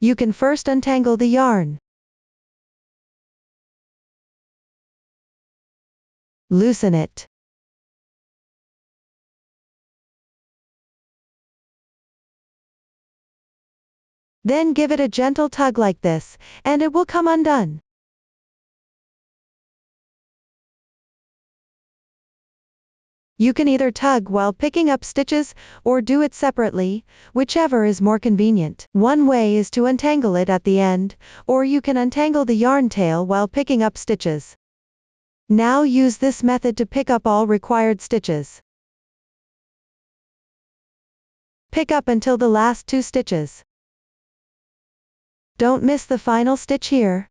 You can first untangle the yarn. Loosen it. Then give it a gentle tug like this, and it will come undone. You can either tug while picking up stitches, or do it separately, whichever is more convenient. One way is to untangle it at the end, or you can untangle the yarn tail while picking up stitches. Now use this method to pick up all required stitches. Pick up until the last two stitches. Don't miss the final stitch here.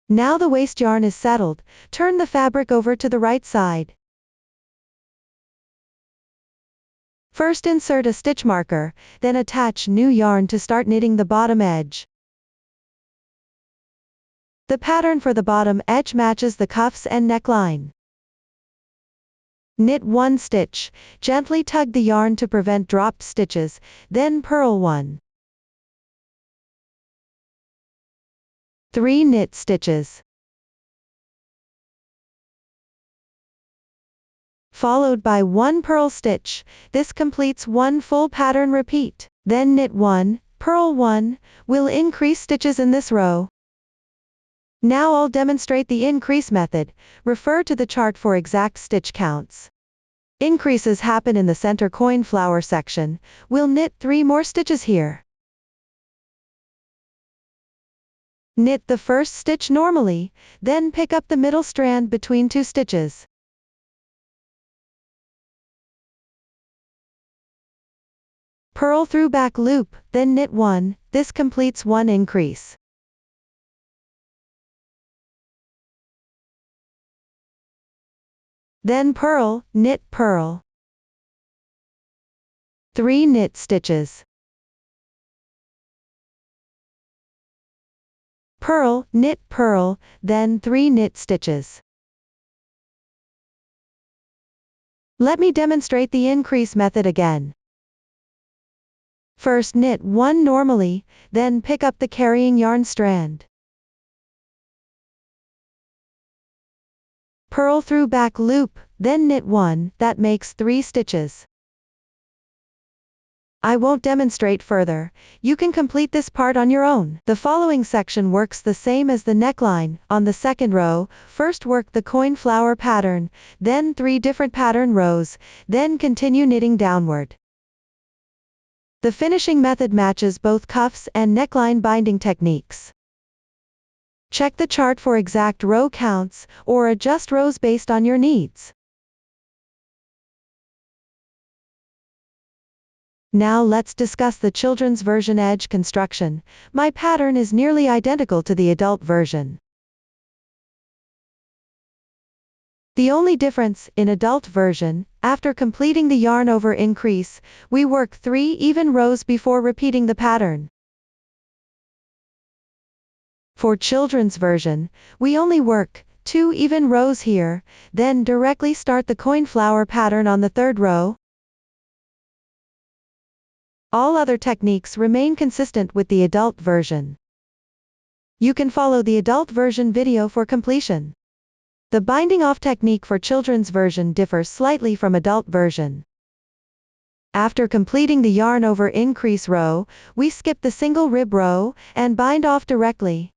Now the waste yarn is settled, turn the fabric over to the right side. First insert a stitch marker, then attach new yarn to start knitting the bottom edge. The pattern for the bottom edge matches the cuffs and neckline. Knit one stitch, gently tug the yarn to prevent dropped stitches, then purl one. 3 knit stitches. Followed by 1 purl stitch, this completes one full pattern repeat. Then knit 1, purl 1, we'll increase stitches in this row. Now I'll demonstrate the increase method, refer to the chart for exact stitch counts. Increases happen in the center coin flower section, we'll knit 3 more stitches here. Knit the first stitch normally, then pick up the middle strand between 2 stitches. Purl through back loop, then knit 1, this completes 1 increase. Then purl, knit, purl. 3 knit stitches. Purl, knit, purl, then 3 knit stitches. Let me demonstrate the increase method again. First knit 1 normally, then pick up the carrying yarn strand. Purl through back loop, then knit 1, that makes 3 stitches. I won't demonstrate further, you can complete this part on your own. The following section works the same as the neckline. On the second row, first work the coin flower pattern, then 3 different pattern rows, then continue knitting downward. The finishing method matches both cuffs and neckline binding techniques. Check the chart for exact row counts, or adjust rows based on your needs. Now let's discuss the children's version edge construction. My pattern is nearly identical to the adult version. The only difference, in adult version, after completing the yarn over increase, we work 3 even rows before repeating the pattern. For children's version, we only work 2 even rows here, then directly start the coin flower pattern on the 3rd row. All other techniques remain consistent with the adult version. You can follow the adult version video for completion. The binding off technique for children's version differs slightly from adult version. After completing the yarn over increase row, we skip the single rib row, and bind off directly.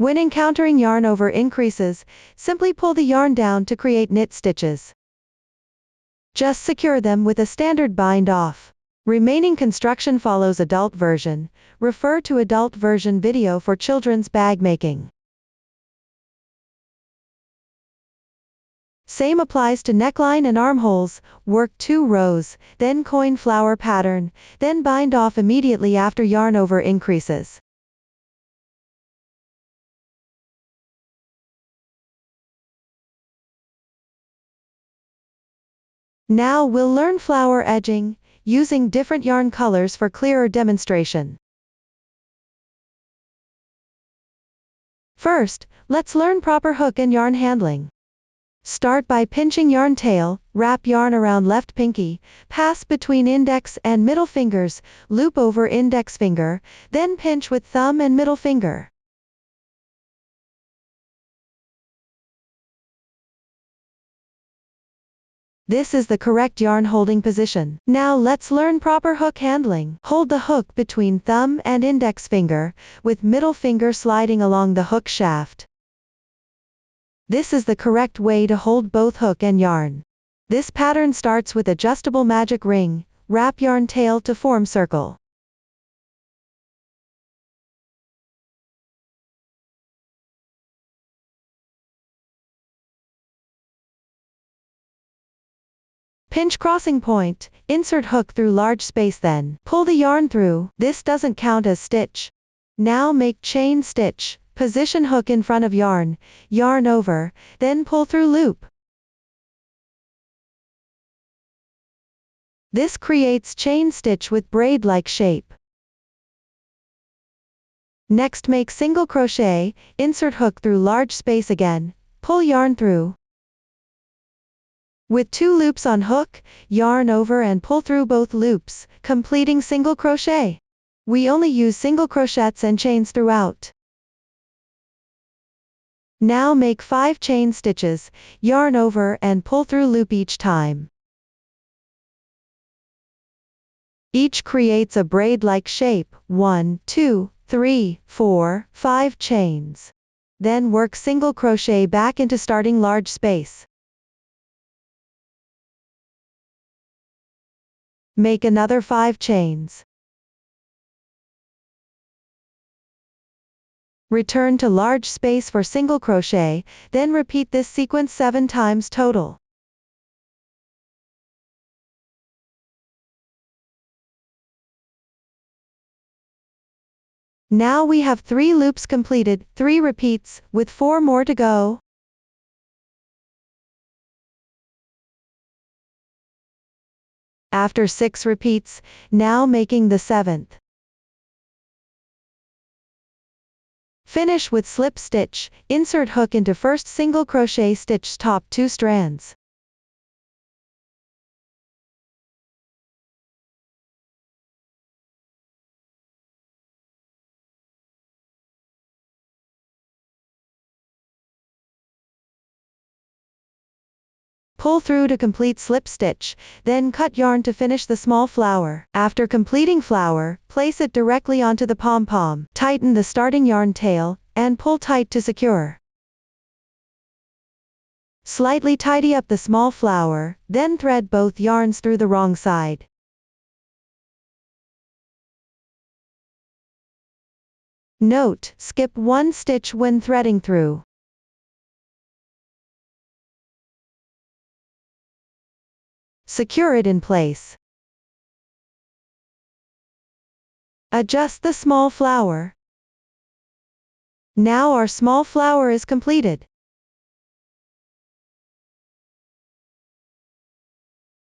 When encountering yarn over increases, simply pull the yarn down to create knit stitches. Just secure them with a standard bind off. Remaining construction follows adult version. Refer to adult version video for children's bag making. Same applies to neckline and armholes. Work 2 rows, then coin flower pattern, then bind off immediately after yarn over increases. Now we'll learn flower edging, using different yarn colors for clearer demonstration. First, let's learn proper hook and yarn handling. Start by pinching yarn tail, wrap yarn around left pinky, pass between index and middle fingers, loop over index finger, then pinch with thumb and middle finger. This is the correct yarn holding position. Now let's learn proper hook handling. Hold the hook between thumb and index finger, with middle finger sliding along the hook shaft. This is the correct way to hold both hook and yarn. This pattern starts with adjustable magic ring. Wrap yarn tail to form circle. Pinch crossing point, insert hook through large space, then pull the yarn through. This doesn't count as stitch. Now make chain stitch, position hook in front of yarn, yarn over, then pull through loop. This creates chain stitch with braid-like shape. Next make single crochet, insert hook through large space again, pull yarn through. With 2 loops on hook, yarn over and pull through both loops, completing single crochet. We only use single crochets and chains throughout. Now make 5 chain stitches, yarn over and pull through loop each time. Each creates a braid-like shape. 1, 2, 3, 4, 5 chains. Then work single crochet back into starting large space. Make another 5 chains. Return to large space for single crochet, then repeat this sequence 7 times total. Now we have 3 loops completed, 3 repeats, with 4 more to go. After 6 repeats, now making the 7th. Finish with slip stitch, insert hook into first single crochet stitch top 2 strands. Pull through to complete slip stitch, then cut yarn to finish the small flower. After completing flower, place it directly onto the pom-pom. Tighten the starting yarn tail, and pull tight to secure. Slightly tidy up the small flower, then thread both yarns through the wrong side. Note: skip 1 stitch when threading through. Secure it in place. Adjust the small flower. Now our small flower is completed.